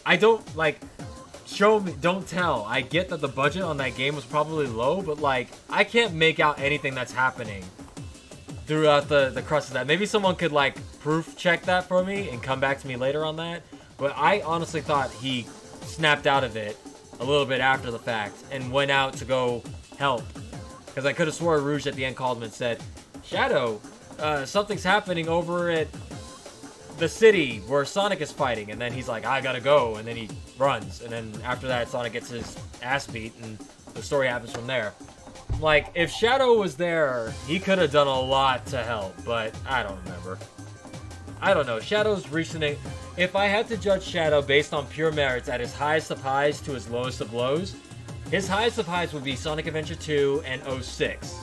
I don't, like, show me, don't tell. I get that the budget on that game was probably low, but, like, I can't make out anything that's happening throughout the crust of that. Maybe someone could, like, proof check that for me and come back to me later on that. But I honestly thought he snapped out of it a little bit after the fact and went out to go help. Because I could have swore Rouge at the end called him and said, Shadow, something's happening over at the city where Sonic is fighting. And then he's like, I gotta go. And then he runs. And then after that, Sonic gets his ass beat and the story happens from there. Like, if Shadow was there, he could have done a lot to help. But I don't remember. I don't know. Shadow's recent... If I had to judge Shadow based on pure merits at his highest of highs to his lowest of lows, his highest of highs would be Sonic Adventure 2 and 06.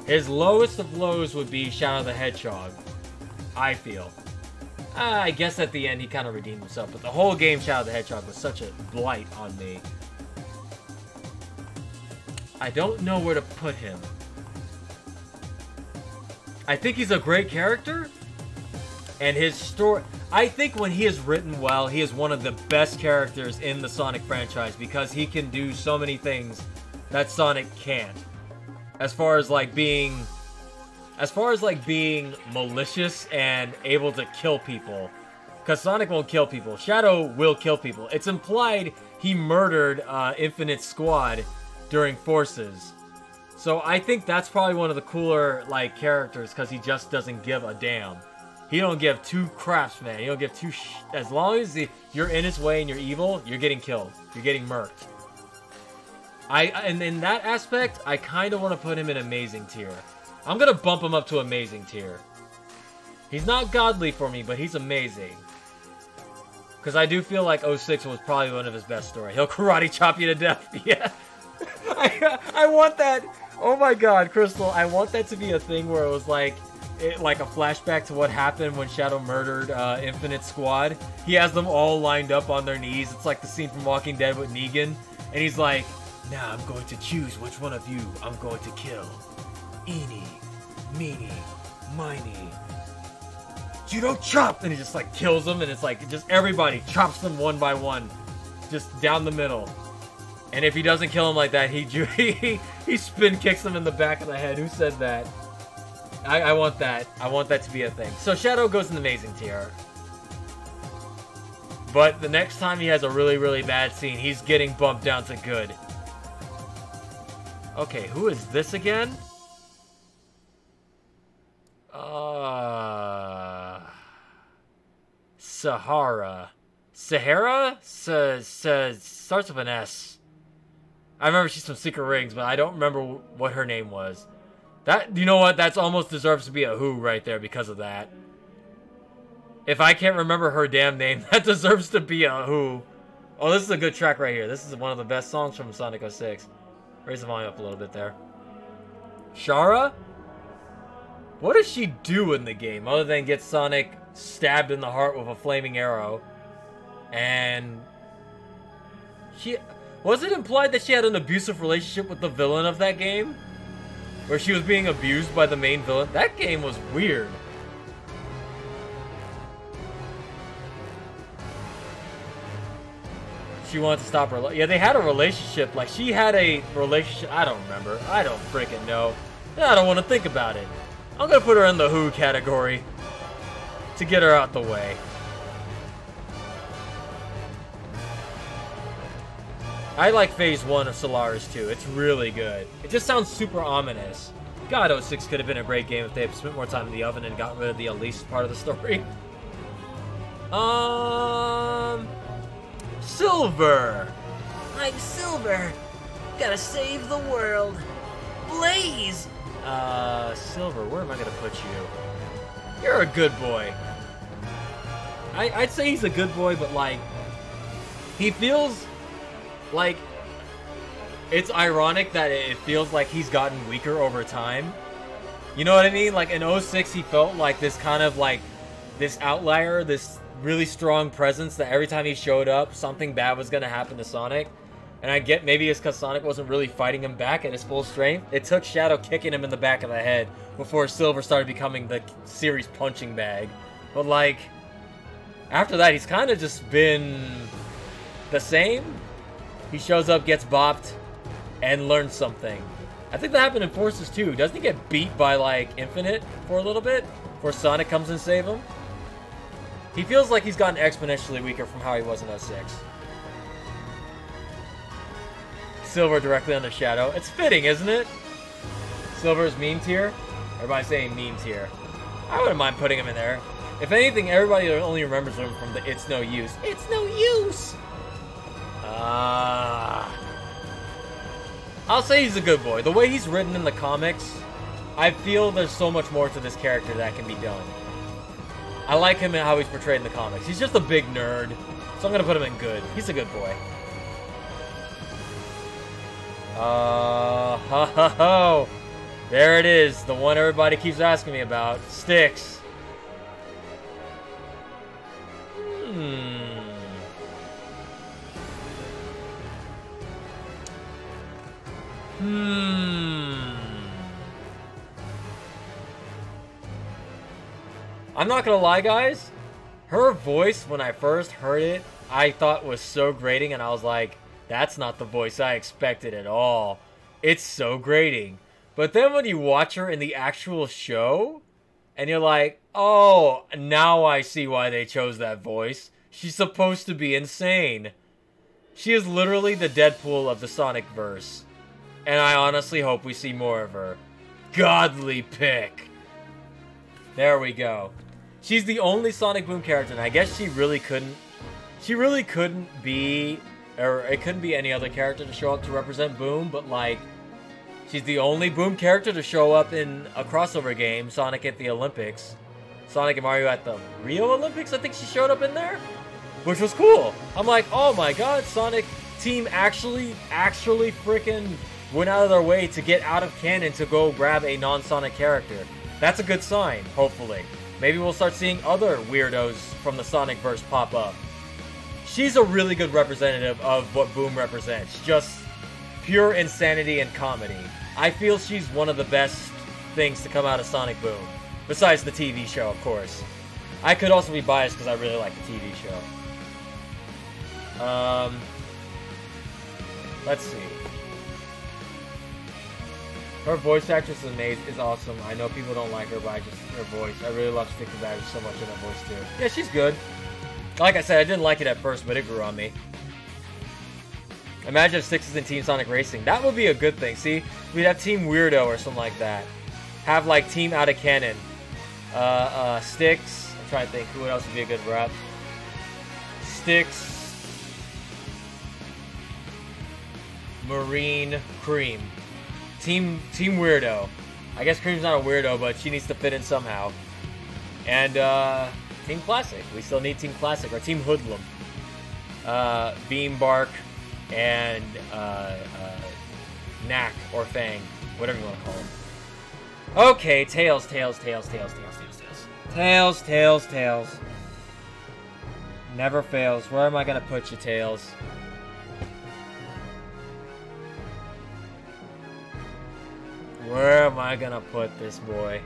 His lowest of lows would be Shadow the Hedgehog, I feel. I guess at the end he kind of redeemed himself, but the whole game Shadow the Hedgehog was such a blight on me. I don't know where to put him. I think he's a great character, and his story... I think when he is written well, he is one of the best characters in the Sonic franchise because he can do so many things that Sonic can't. As far as like being malicious and able to kill people. Because Sonic won't kill people. Shadow will kill people. It's implied he murdered Infinite Squad during Forces. So I think that's probably one of the cooler, like, characters, because he just doesn't give a damn. He don't give two craps, man. He don't give two as long as you're in his way and you're evil, you're getting killed. You're getting murked. And in that aspect, I kind of want to put him in Amazing tier. I'm going to bump him up to Amazing tier. He's not godly for me, but he's amazing. Because I do feel like 06 was probably one of his best stories. He'll karate chop you to death. Yeah. I want that. Oh my god, Crystal. I want that to be a thing where it was like a flashback to what happened when Shadow murdered Infinite Squad. He has them all lined up on their knees. It's like the scene from Walking Dead with Negan. And he's like, now I'm going to choose which one of you I'm going to kill. Eeny, meeny, miny. Judo chop! And he just like kills them, and it's like just everybody chops them one by one. Just down the middle. And if he doesn't kill him like that, he spin kicks him in the back of the head. Who said that? I want that. I want that to be a thing. So Shadow goes in the Amazing tier. But the next time he has a really, really bad scene, he's getting bumped down to good. Okay, who is this again? Sahara. Sahara? Starts with an S. I remember she's from Secret Rings, but I don't remember what her name was. That, you know what? That's almost deserves to be a who right there because of that. If I can't remember her damn name, that deserves to be a who. Oh, this is a good track right here. This is one of the best songs from Sonic 06. Raise the volume up a little bit there. Shara? What does she do in the game other than get Sonic stabbed in the heart with a flaming arrow? And was it implied that she had an abusive relationship with the villain of that game? Where she was being abused by the main villain? That game was weird. She wanted to stop her. Yeah, they had a relationship. Like, she had a relationship. I don't remember. I don't freaking know. I don't want to think about it. I'm going to put her in the who category to get her out the way. I like Phase 1 of Solaris too. It's really good. It just sounds super ominous. God, 06 could have been a great game if they had spent more time in the oven and got rid of the least part of the story. Silver. I'm Silver. Gotta save the world. Blaze. Silver, where am I gonna put you? You're a good boy. I'd say he's a good boy, but like, he feels like it's ironic that it feels like he's gotten weaker over time. You know what I mean? Like in 06, he felt like this kind of like this outlier, this really strong presence that every time he showed up, something bad was gonna happen to Sonic. And I get maybe it's because Sonic wasn't really fighting him back at his full strength. It took Shadow kicking him in the back of the head before Silver started becoming the series punching bag. But like, after that, he's kind of just been the same. He shows up, gets bopped, and learns something. I think that happened in Forces too. Doesn't he get beat by like Infinite for a little bit before Sonic comes and saves him? He feels like he's gotten exponentially weaker from how he was in 06. Silver directly under Shadow. It's fitting, isn't it? Silver's meme tier. Everybody's saying meme tier. I wouldn't mind putting him in there. If anything, everybody only remembers him from the It's No Use. It's no use! I'll say he's a good boy. The way he's written in the comics, I feel there's so much more to this character that can be done. I like him and how he's portrayed in the comics. He's just a big nerd, so I'm gonna put him in good. He's a good boy. Ho. There it is, the one everybody keeps asking me about. Styx. I'm not gonna lie, guys. Her voice, when I first heard it, I thought was so grating, and I was like, that's not the voice I expected at all. It's so grating. But then when you watch her in the actual show, And you're like, oh, now I see why they chose that voice. She's supposed to be insane. She is literally the Deadpool of the Sonic verse. And I honestly hope we see more of her. Godly pick. There we go. She's the only Sonic Boom character, and I guess she really couldn't be, or it couldn't be any other character to show up to represent Boom, but like, she's the only Boom character to show up in a crossover game, Sonic at the Olympics. Sonic and Mario at the Rio Olympics, I think she showed up in there, which was cool. I'm like, oh my god, Sonic team actually freaking went out of their way to get out of canon to go grab a non-Sonic character. That's a good sign, hopefully. Maybe we'll start seeing other weirdos from the Sonic verse pop up. She's a really good representative of what Boom represents. Just pure insanity and comedy. I feel she's one of the best things to come out of Sonic Boom. Besides the TV show, of course. I could also be biased because I really like the TV show. Let's see. Her voice actress is awesome. I know people don't like her, but her voice. I really love Stick to Badger so much in her voice too. Yeah, she's good. Like I said, I didn't like it at first, but it grew on me. Imagine if Styx is in Team Sonic Racing. That would be a good thing. See, we'd have Team Weirdo or something like that. Have like Team Out of Canon. Styx. I'm trying to think who else would be a good rep. Styx. Marine, Cream. Team Weirdo. I guess Cream's not a weirdo, but she needs to fit in somehow. And Team Classic. We still need Team Classic or Team Hoodlum. Beam, Bark, and Knack or Fang, whatever you want to call them. Okay, Tails. Never fails. Where am I gonna put you, Tails? Where am I gonna put this boy?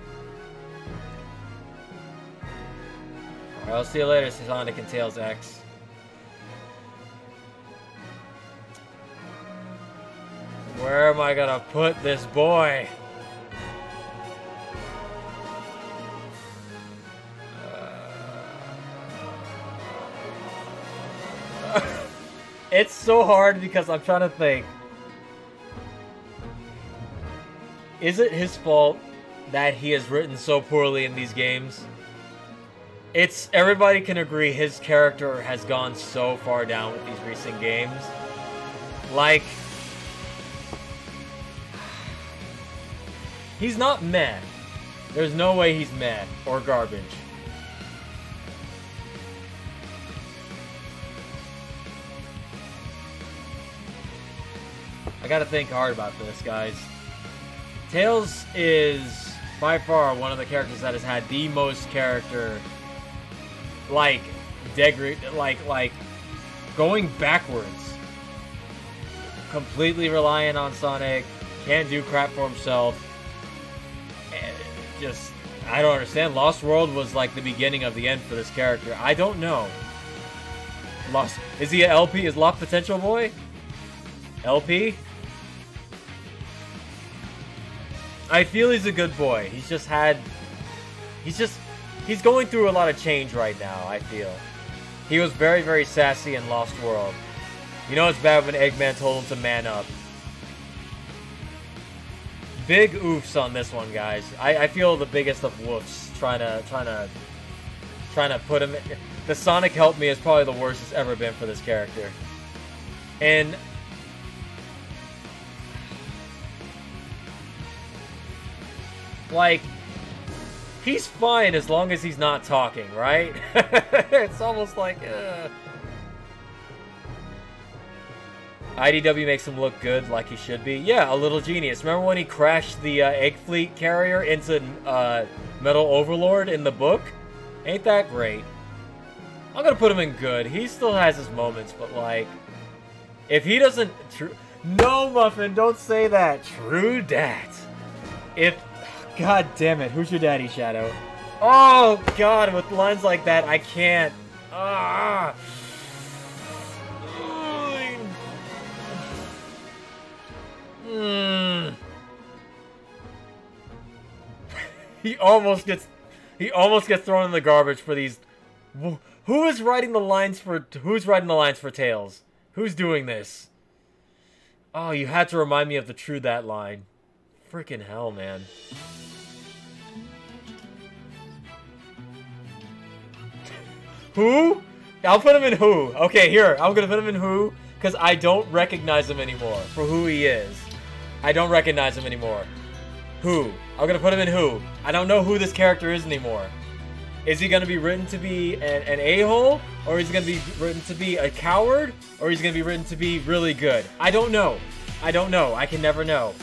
Alright, I'll see you later, Sonic and Tails X. Where am I gonna put this boy? It's so hard because I'm trying to think. Is it his fault that he is written so poorly in these games? Everybody can agree his character has gone so far down with these recent games. Like, he's not meh. There's no way he's meh or garbage. I gotta think hard about this, guys. Tails is by far one of the characters that has had the most character, like going backwards, completely reliant on Sonic, can't do crap for himself, and just, I don't understand. Lost World was like the beginning of the end for this character. I don't know. Is he an LP? Is Lost Potential Boy? LP? I feel he's a good boy. He's going through a lot of change right now, I feel. He was very, very sassy in Lost World. You know it's bad when Eggman told him to man up. Big oofs on this one, guys. I feel the biggest of woofs trying to put him in. The Sonic Help Me is probably the worst it's ever been for this character. And like, he's fine as long as he's not talking, right? It's almost like, IDW makes him look good like he should be. Yeah, a little genius. Remember when he crashed the Egg Fleet carrier into Metal Overlord in the book? Ain't that great? I'm gonna put him in good. He still has his moments, but like, if he doesn't... No, Muffin, don't say that. True dat. God damn it, who's your daddy, Shadow? Oh, God, with lines like that, I can't. Ah. He almost gets... He almost gets thrown in the garbage for these... Who is writing the lines for... Who's writing the lines for Tails? Who's doing this? Oh, you had to remind me of the True That line. Freaking hell, man. Who? I'll put him in who. Okay, here. I'm gonna put him in who, because I don't recognize him anymore for who he is. I don't recognize him anymore. Who? I'm gonna put him in who. I don't know who this character is anymore. Is he gonna be written to be an a-hole? Or is he gonna be written to be a coward? Or is he gonna be written to be really good? I don't know. I don't know. I can never know.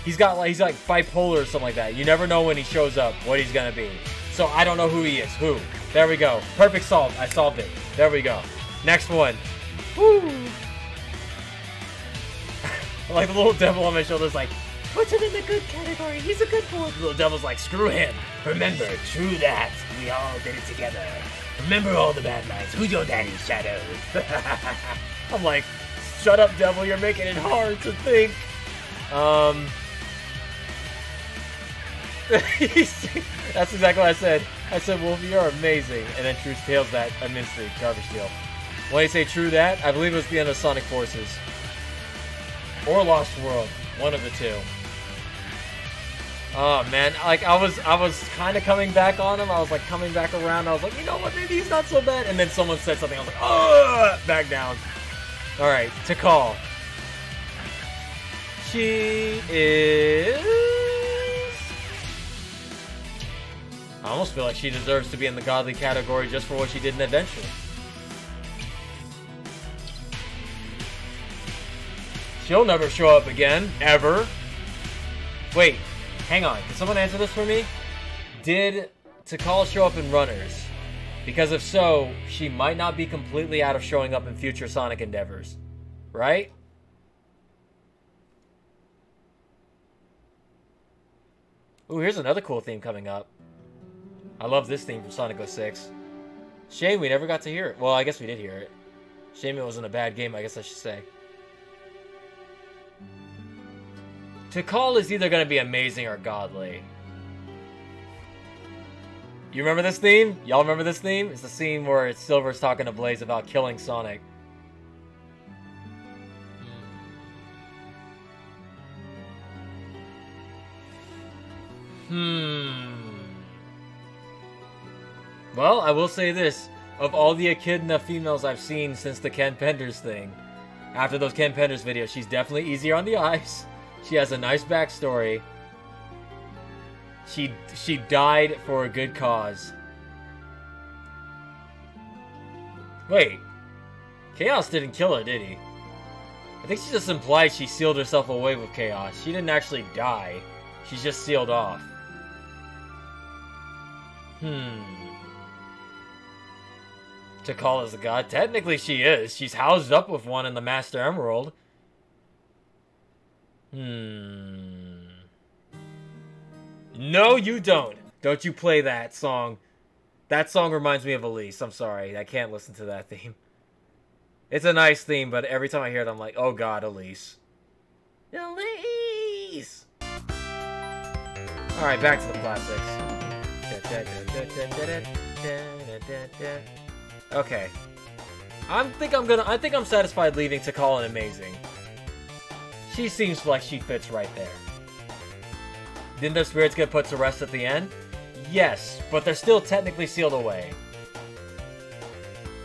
He's like bipolar or something like that. You never know when he shows up what he's gonna be. So I don't know who he is. Who? There we go. Perfect solved. I solved it. There we go. Next one. Woo! Like the little devil on my shoulder's like, put him in the good category. He's a good boy. The little devil's like, screw him. Remember, true that. We all did it together. Remember all the bad nights. Who's your daddy's shadow? I'm like, shut up, devil. You're making it hard to think. That's exactly what I said. I said, Wolfie, you're amazing. And then Truth Tails that immensely garbage deal. When you say true that, I believe it was the end of Sonic Forces. Or Lost World. One of the two. Oh man, like I was kind of coming back on him. I was like coming back around. I was like, you know what, maybe he's not so bad. And then someone said something. I was like, oh, back down. All right, to call. She is. I almost feel like she deserves to be in the godly category just for what she did in Adventure. She'll never show up again, ever. Wait, hang on. Can someone answer this for me? Did Tikal show up in Runners? Because if so, she might not be completely out of showing up in future Sonic endeavors. Right? Ooh, here's another cool theme coming up. I love this theme from Sonic 06. Shame we never got to hear it. Well, I guess we did hear it. Shame it wasn't a bad game, I guess I should say. Tikal is either going to be amazing or godly. You remember this theme? Y'all remember this theme? It's the scene where Silver's talking to Blaze about killing Sonic. Well, I will say this. Of all the Echidna females I've seen since the Ken Penders thing, after those Ken Penders videos, she's definitely easier on the eyes. She has a nice backstory. She died for a good cause. Wait. Chaos didn't kill her, did he? I think she just implied she sealed herself away with Chaos. She didn't actually die. She's just sealed off. Tikal is a god? Technically she is. She's housed up with one in the Master Emerald. No, you don't. Don't you play that song. That song reminds me of Elise. I'm sorry. I can't listen to that theme. It's a nice theme, but every time I hear it, I'm like, oh god, Elise. Elise! Alright, back to the classics. Okay. I think I'm satisfied leaving Tikal and Amazing. She seems like she fits right there. Didn't their spirits get put to rest at the end? Yes, but they're still technically sealed away.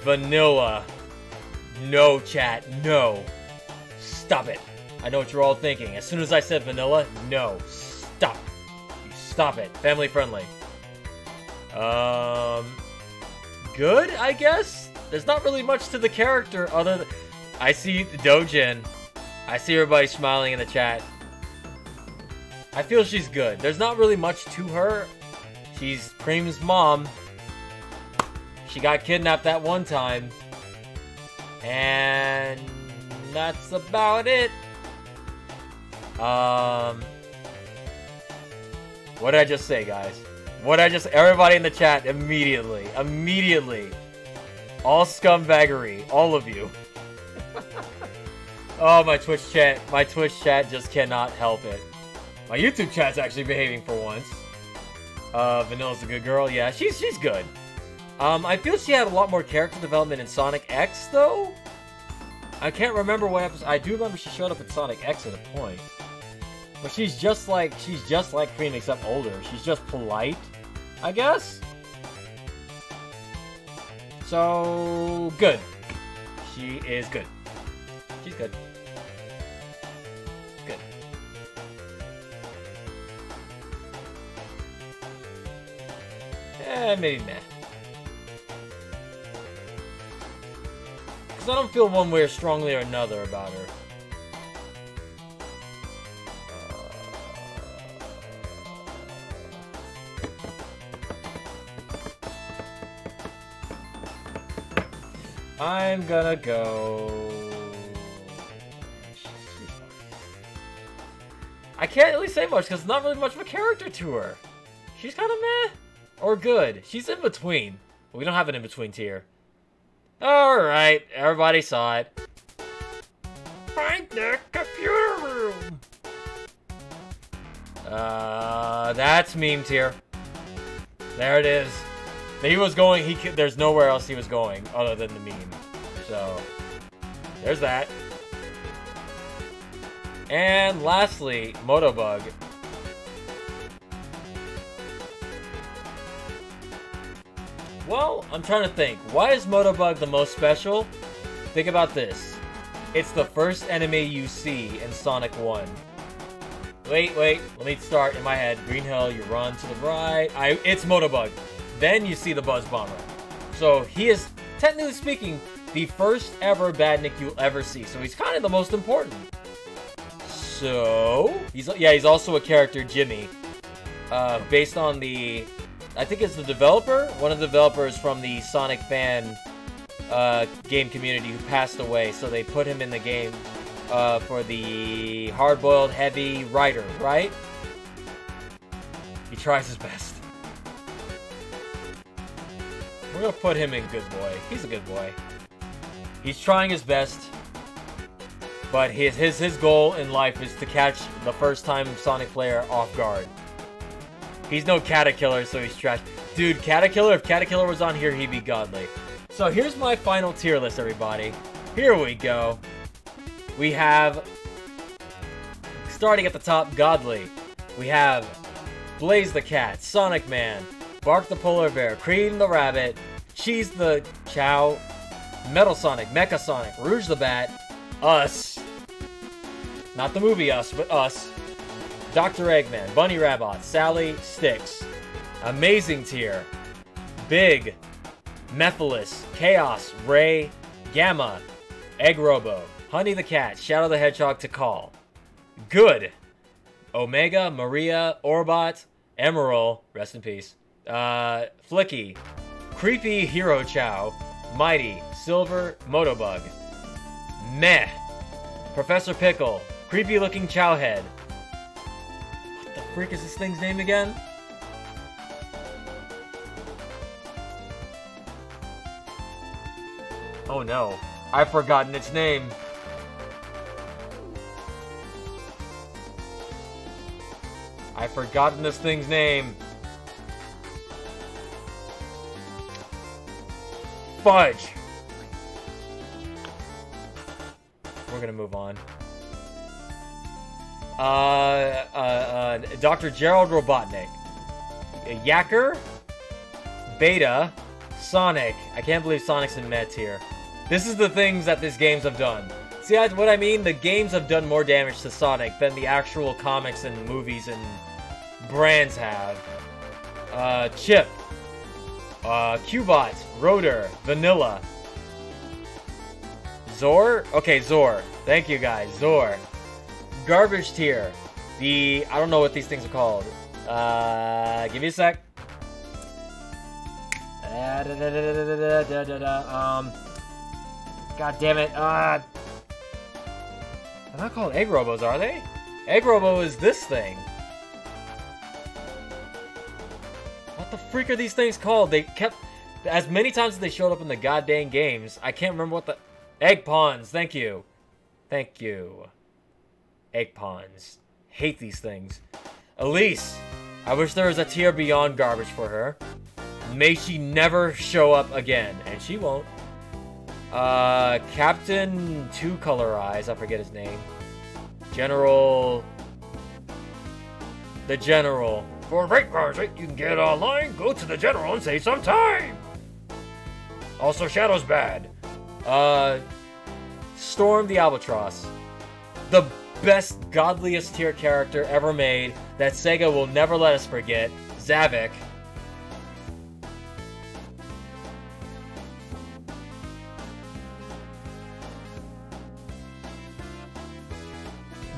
Vanilla. No, chat. No. Stop it. I know what you're all thinking. As soon as I said vanilla, no. Stop. You stop it. Family friendly. Good, I guess? There's not really much to the character other than... I see Dojin. I see everybody smiling in the chat. I feel she's good. There's not really much to her. She's Cream's mom. She got kidnapped that one time. And that's about it. What did I just say, guys? Everybody in the chat, immediately. All scumbaggery. All of you. Oh, my Twitch chat just cannot help it. My YouTube chat's actually behaving for once. Vanilla's a good girl. Yeah, she's good. I feel she had a lot more character development in Sonic X, though. I can't remember what episode. I do remember she showed up in Sonic X at a point. But she's just like Cream, except older. She's just polite, I guess. So good. She is good. She's good. Good. Maybe meh. Because I don't feel one way or strongly or another about her. I'm gonna go... I can't really say much because there's not really much of a character to her. She's kind of meh. Or good. She's in between. We don't have an in-between tier. Alright, everybody saw it. Find the computer room! That's meme tier. There it is. He was going, there's nowhere else he was going other than the meme. So, there's that. And lastly, Motobug. Well, I'm trying to think. Why is Motobug the most special? Think about this. It's the first enemy you see in Sonic 1. Wait, let me start in my head. Green Hill, you run to the right. It's Motobug. Then you see the Buzz Bomber. So he is, technically speaking, the first ever Badnik you'll ever see. So he's kind of the most important. So, he's also a character, Jimmy. Based on the, I think it's the developer? One of the developers from the Sonic fan game community who passed away. So they put him in the game for the hard-boiled, heavy writer, right? He tries his best. We're gonna put him in good boy. He's a good boy. He's trying his best, but his goal in life is to catch the first-time Sonic player off guard. He's no Caterkiller, so he's trash. Dude, Caterkiller, if Caterkiller was on here, he'd be godly. So here's my final tier list, everybody. Here we go. We have, starting at the top, godly. We have Blaze the Cat, Sonic Man, Bark the Polar Bear, Cream the Rabbit, Cheese the Chow, Metal Sonic, Mecha Sonic, Rouge the Bat, Us. Not the movie Us, but Us. Dr. Eggman, Bunny Rabbit, Sally, Styx. Amazing tier. Big, Mephiles, Chaos, Ray, Gamma, Egg Robo, Honey the Cat, Shadow the Hedgehog, Tikal. Good. Omega, Maria, Orbot, Emerald, rest in peace. Flicky, Creepy Hero Chow, Mighty, Silver, Motobug. Meh. Professor Pickle, Creepy looking Chowhead. What the freak is this thing's name again? Oh no, I've forgotten its name. I've forgotten this thing's name. Fudge. We're gonna move on. Dr. Gerald Robotnik. Yacker. Beta. Sonic. I can't believe Sonic's in Mets here. This is the things that these games have done. See what I mean? The games have done more damage to Sonic than the actual comics and movies and brands have. Chip. Cubot. Rotor. Vanilla. Zor? Okay, Zor. Thank you guys. Zor. Garbage tier. I don't know what these things are called. Give me a sec. God damn it. They're not called Egg Robos, are they? Egg Robo is this thing. What the freak are these things called? They kept... As many times as they showed up in the goddamn games, I can't remember what the... Egg Pawns, thank you. Thank you. Egg Pawns. Hate these things. Elise. I wish there was a tier beyond garbage for her. May she never show up again. And she won't. Captain Two Color Eyes. I forget his name. General... The General. For rate cards that you can get online, go to the General and save some time! Also, Shadow's bad. Storm the Albatross. The best, godliest tier character ever made that Sega will never let us forget. Zavik.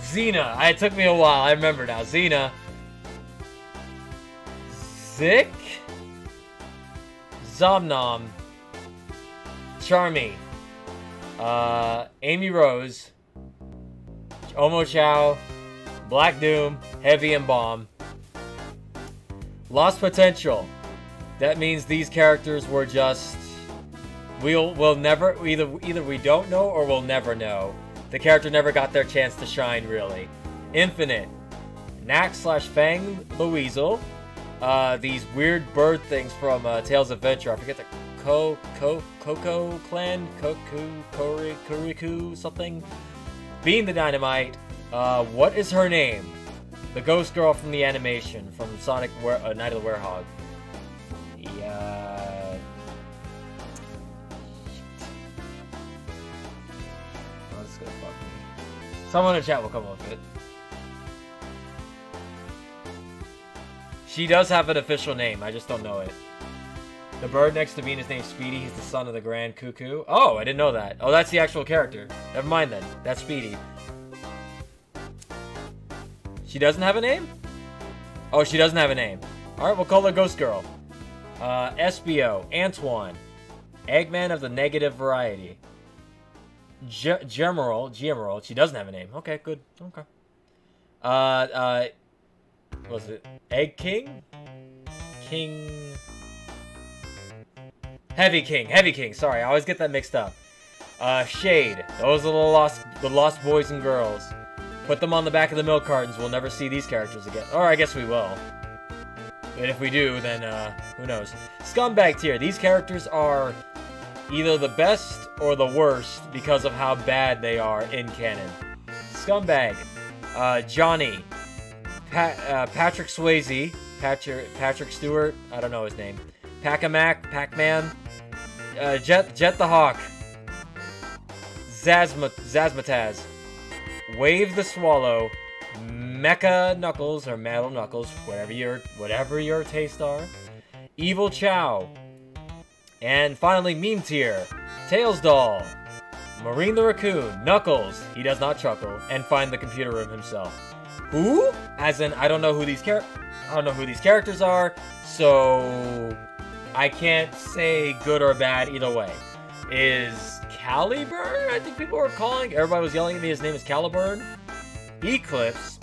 Xena. It took me a while. I remember now. Xena. Zik. Zomnom. Charmy. Amy Rose. Omo Chow. Black Doom. Heavy and Bomb. Lost Potential. That means these characters were just... We'll never... Either we don't know or we'll never know. The character never got their chance to shine, really. Infinite. Knack/Fang the Weasel. These weird bird things from Tales of Adventure. I forget the Coco Clan? Kuriku something? Being the Dynamite. What is her name? The ghost girl from the animation. From Sonic Night of the Werewolf. Yeah... Oh, this is gonna fuck me. Someone in chat will come up with it. She does have an official name, I just don't know it. The bird next to Venus named Speedy. He's the son of the Grand Cuckoo. Oh, I didn't know that. Oh, that's the actual character. Never mind then. That's Speedy. She doesn't have a name? Oh, she doesn't have a name. Alright, we'll call her Ghost Girl. SBO. Antoine. Eggman of the negative variety. Gemerald. She doesn't have a name. Okay, good. Okay. Was it Egg King? Heavy King. Sorry, I always get that mixed up. Shade. Those are the lost boys and girls. Put them on the back of the milk cartons. We'll never see these characters again. Or I guess we will. And if we do, then who knows? Scumbag tier. These characters are either the best or the worst because of how bad they are in canon. Scumbag. Johnny. Patrick Swayze. Patrick Stewart. I don't know his name. Pac-Man. Jet the Hawk. Zazmataz. Wave the Swallow. Mecha Knuckles or Metal Knuckles, whatever your taste are. Evil Chow. And finally, meme tier. Tails Doll. Marine the Raccoon. Knuckles. He does not chuckle. And Find the Computer Room himself. Who? As in, I don't know who these characters are, so I can't say good or bad either way. Is Caliburn? I think people were calling. Everybody was yelling at me. His name is Caliburn. Eclipse.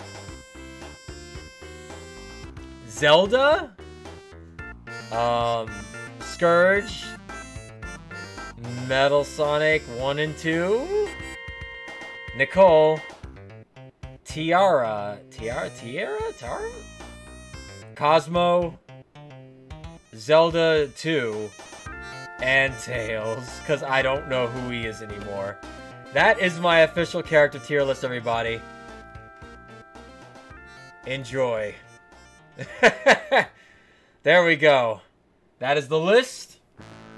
Zelda. Scourge. Metal Sonic 1 and 2. Nicole. Tiara? Cosmo. Zelda 2. And Tails, because I don't know who he is anymore. That is my official character tier list, everybody. Enjoy. There we go. That is the list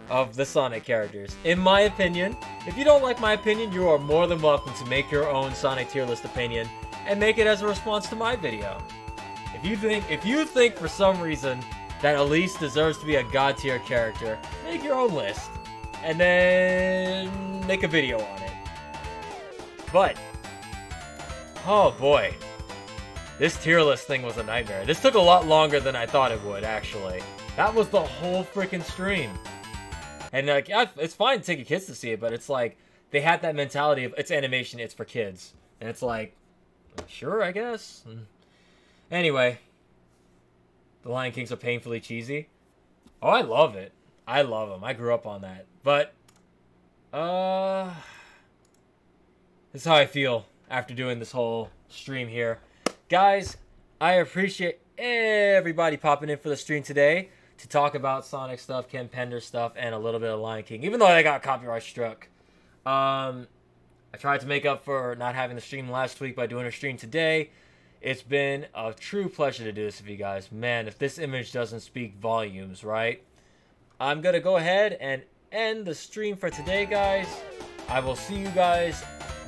of the Sonic characters. In my opinion, if you don't like my opinion, you are more than welcome to make your own Sonic tier list opinion and make it as a response to my video. If you think for some reason that Elise deserves to be a god tier character, make your own list and then make a video on it. But oh boy, this tier list thing was a nightmare. This took a lot longer than I thought it would, actually. That was the whole freaking stream. And like, it's fine to take your kids to see it, but it's like they had that mentality of it's animation, it's for kids, and it's like, sure, I guess. Anyway, the Lion Kings are painfully cheesy. Oh, I love it. I love them. I grew up on that. But this is how I feel after doing this whole stream here, guys. I appreciate everybody popping in for the stream today to talk about Sonic stuff, Ken Pender stuff, and a little bit of Lion King. Even though I got copyright struck. I tried to make up for not having the stream last week by doing a stream today. It's been a true pleasure to do this with you guys. Man, if this image doesn't speak volumes, right? I'm going to go ahead and end the stream for today, guys. I will see you guys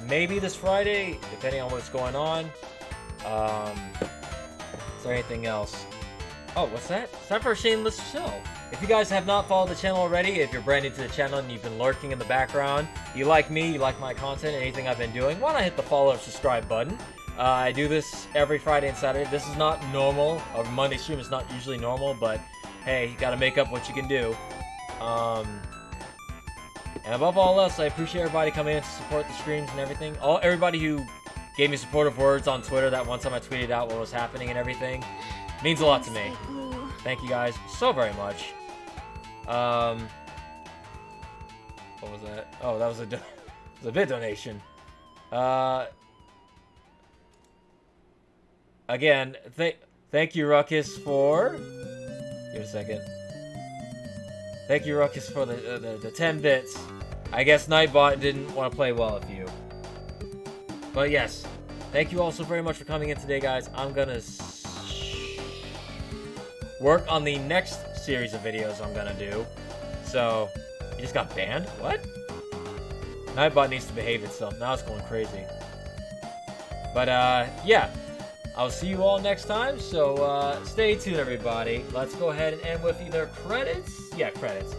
maybe this Friday, depending on what's going on. Is there anything else? Oh, what's that? It's time for a shameless show. If you guys have not followed the channel already, if you're brand new to the channel and you've been lurking in the background, you like me, you like my content, anything I've been doing, why not hit the follow or subscribe button? I do this every Friday and Saturday. This is not normal. A Monday stream is not usually normal, but hey, you gotta make up what you can do. And above all else, I appreciate everybody coming in to support the streams and everything. Everybody who gave me supportive words on Twitter that one time I tweeted out what was happening and everything. Means a lot to me. Thank you guys so very much. What was that? Oh, that was a bit donation. Again, thank you, Ruckus, for... Give it a second. Thank you, Ruckus, for the 10 bits. I guess Nightbot didn't want to play well with you. But yes, thank you all so very much for coming in today, guys. I'm gonna work on the next series of videos I'm gonna do. So, you just got banned? What? Nightbot needs to behave itself. Now it's going crazy. But, yeah. I'll see you all next time, so stay tuned, everybody. Let's go ahead and end with either credits. Yeah, credits.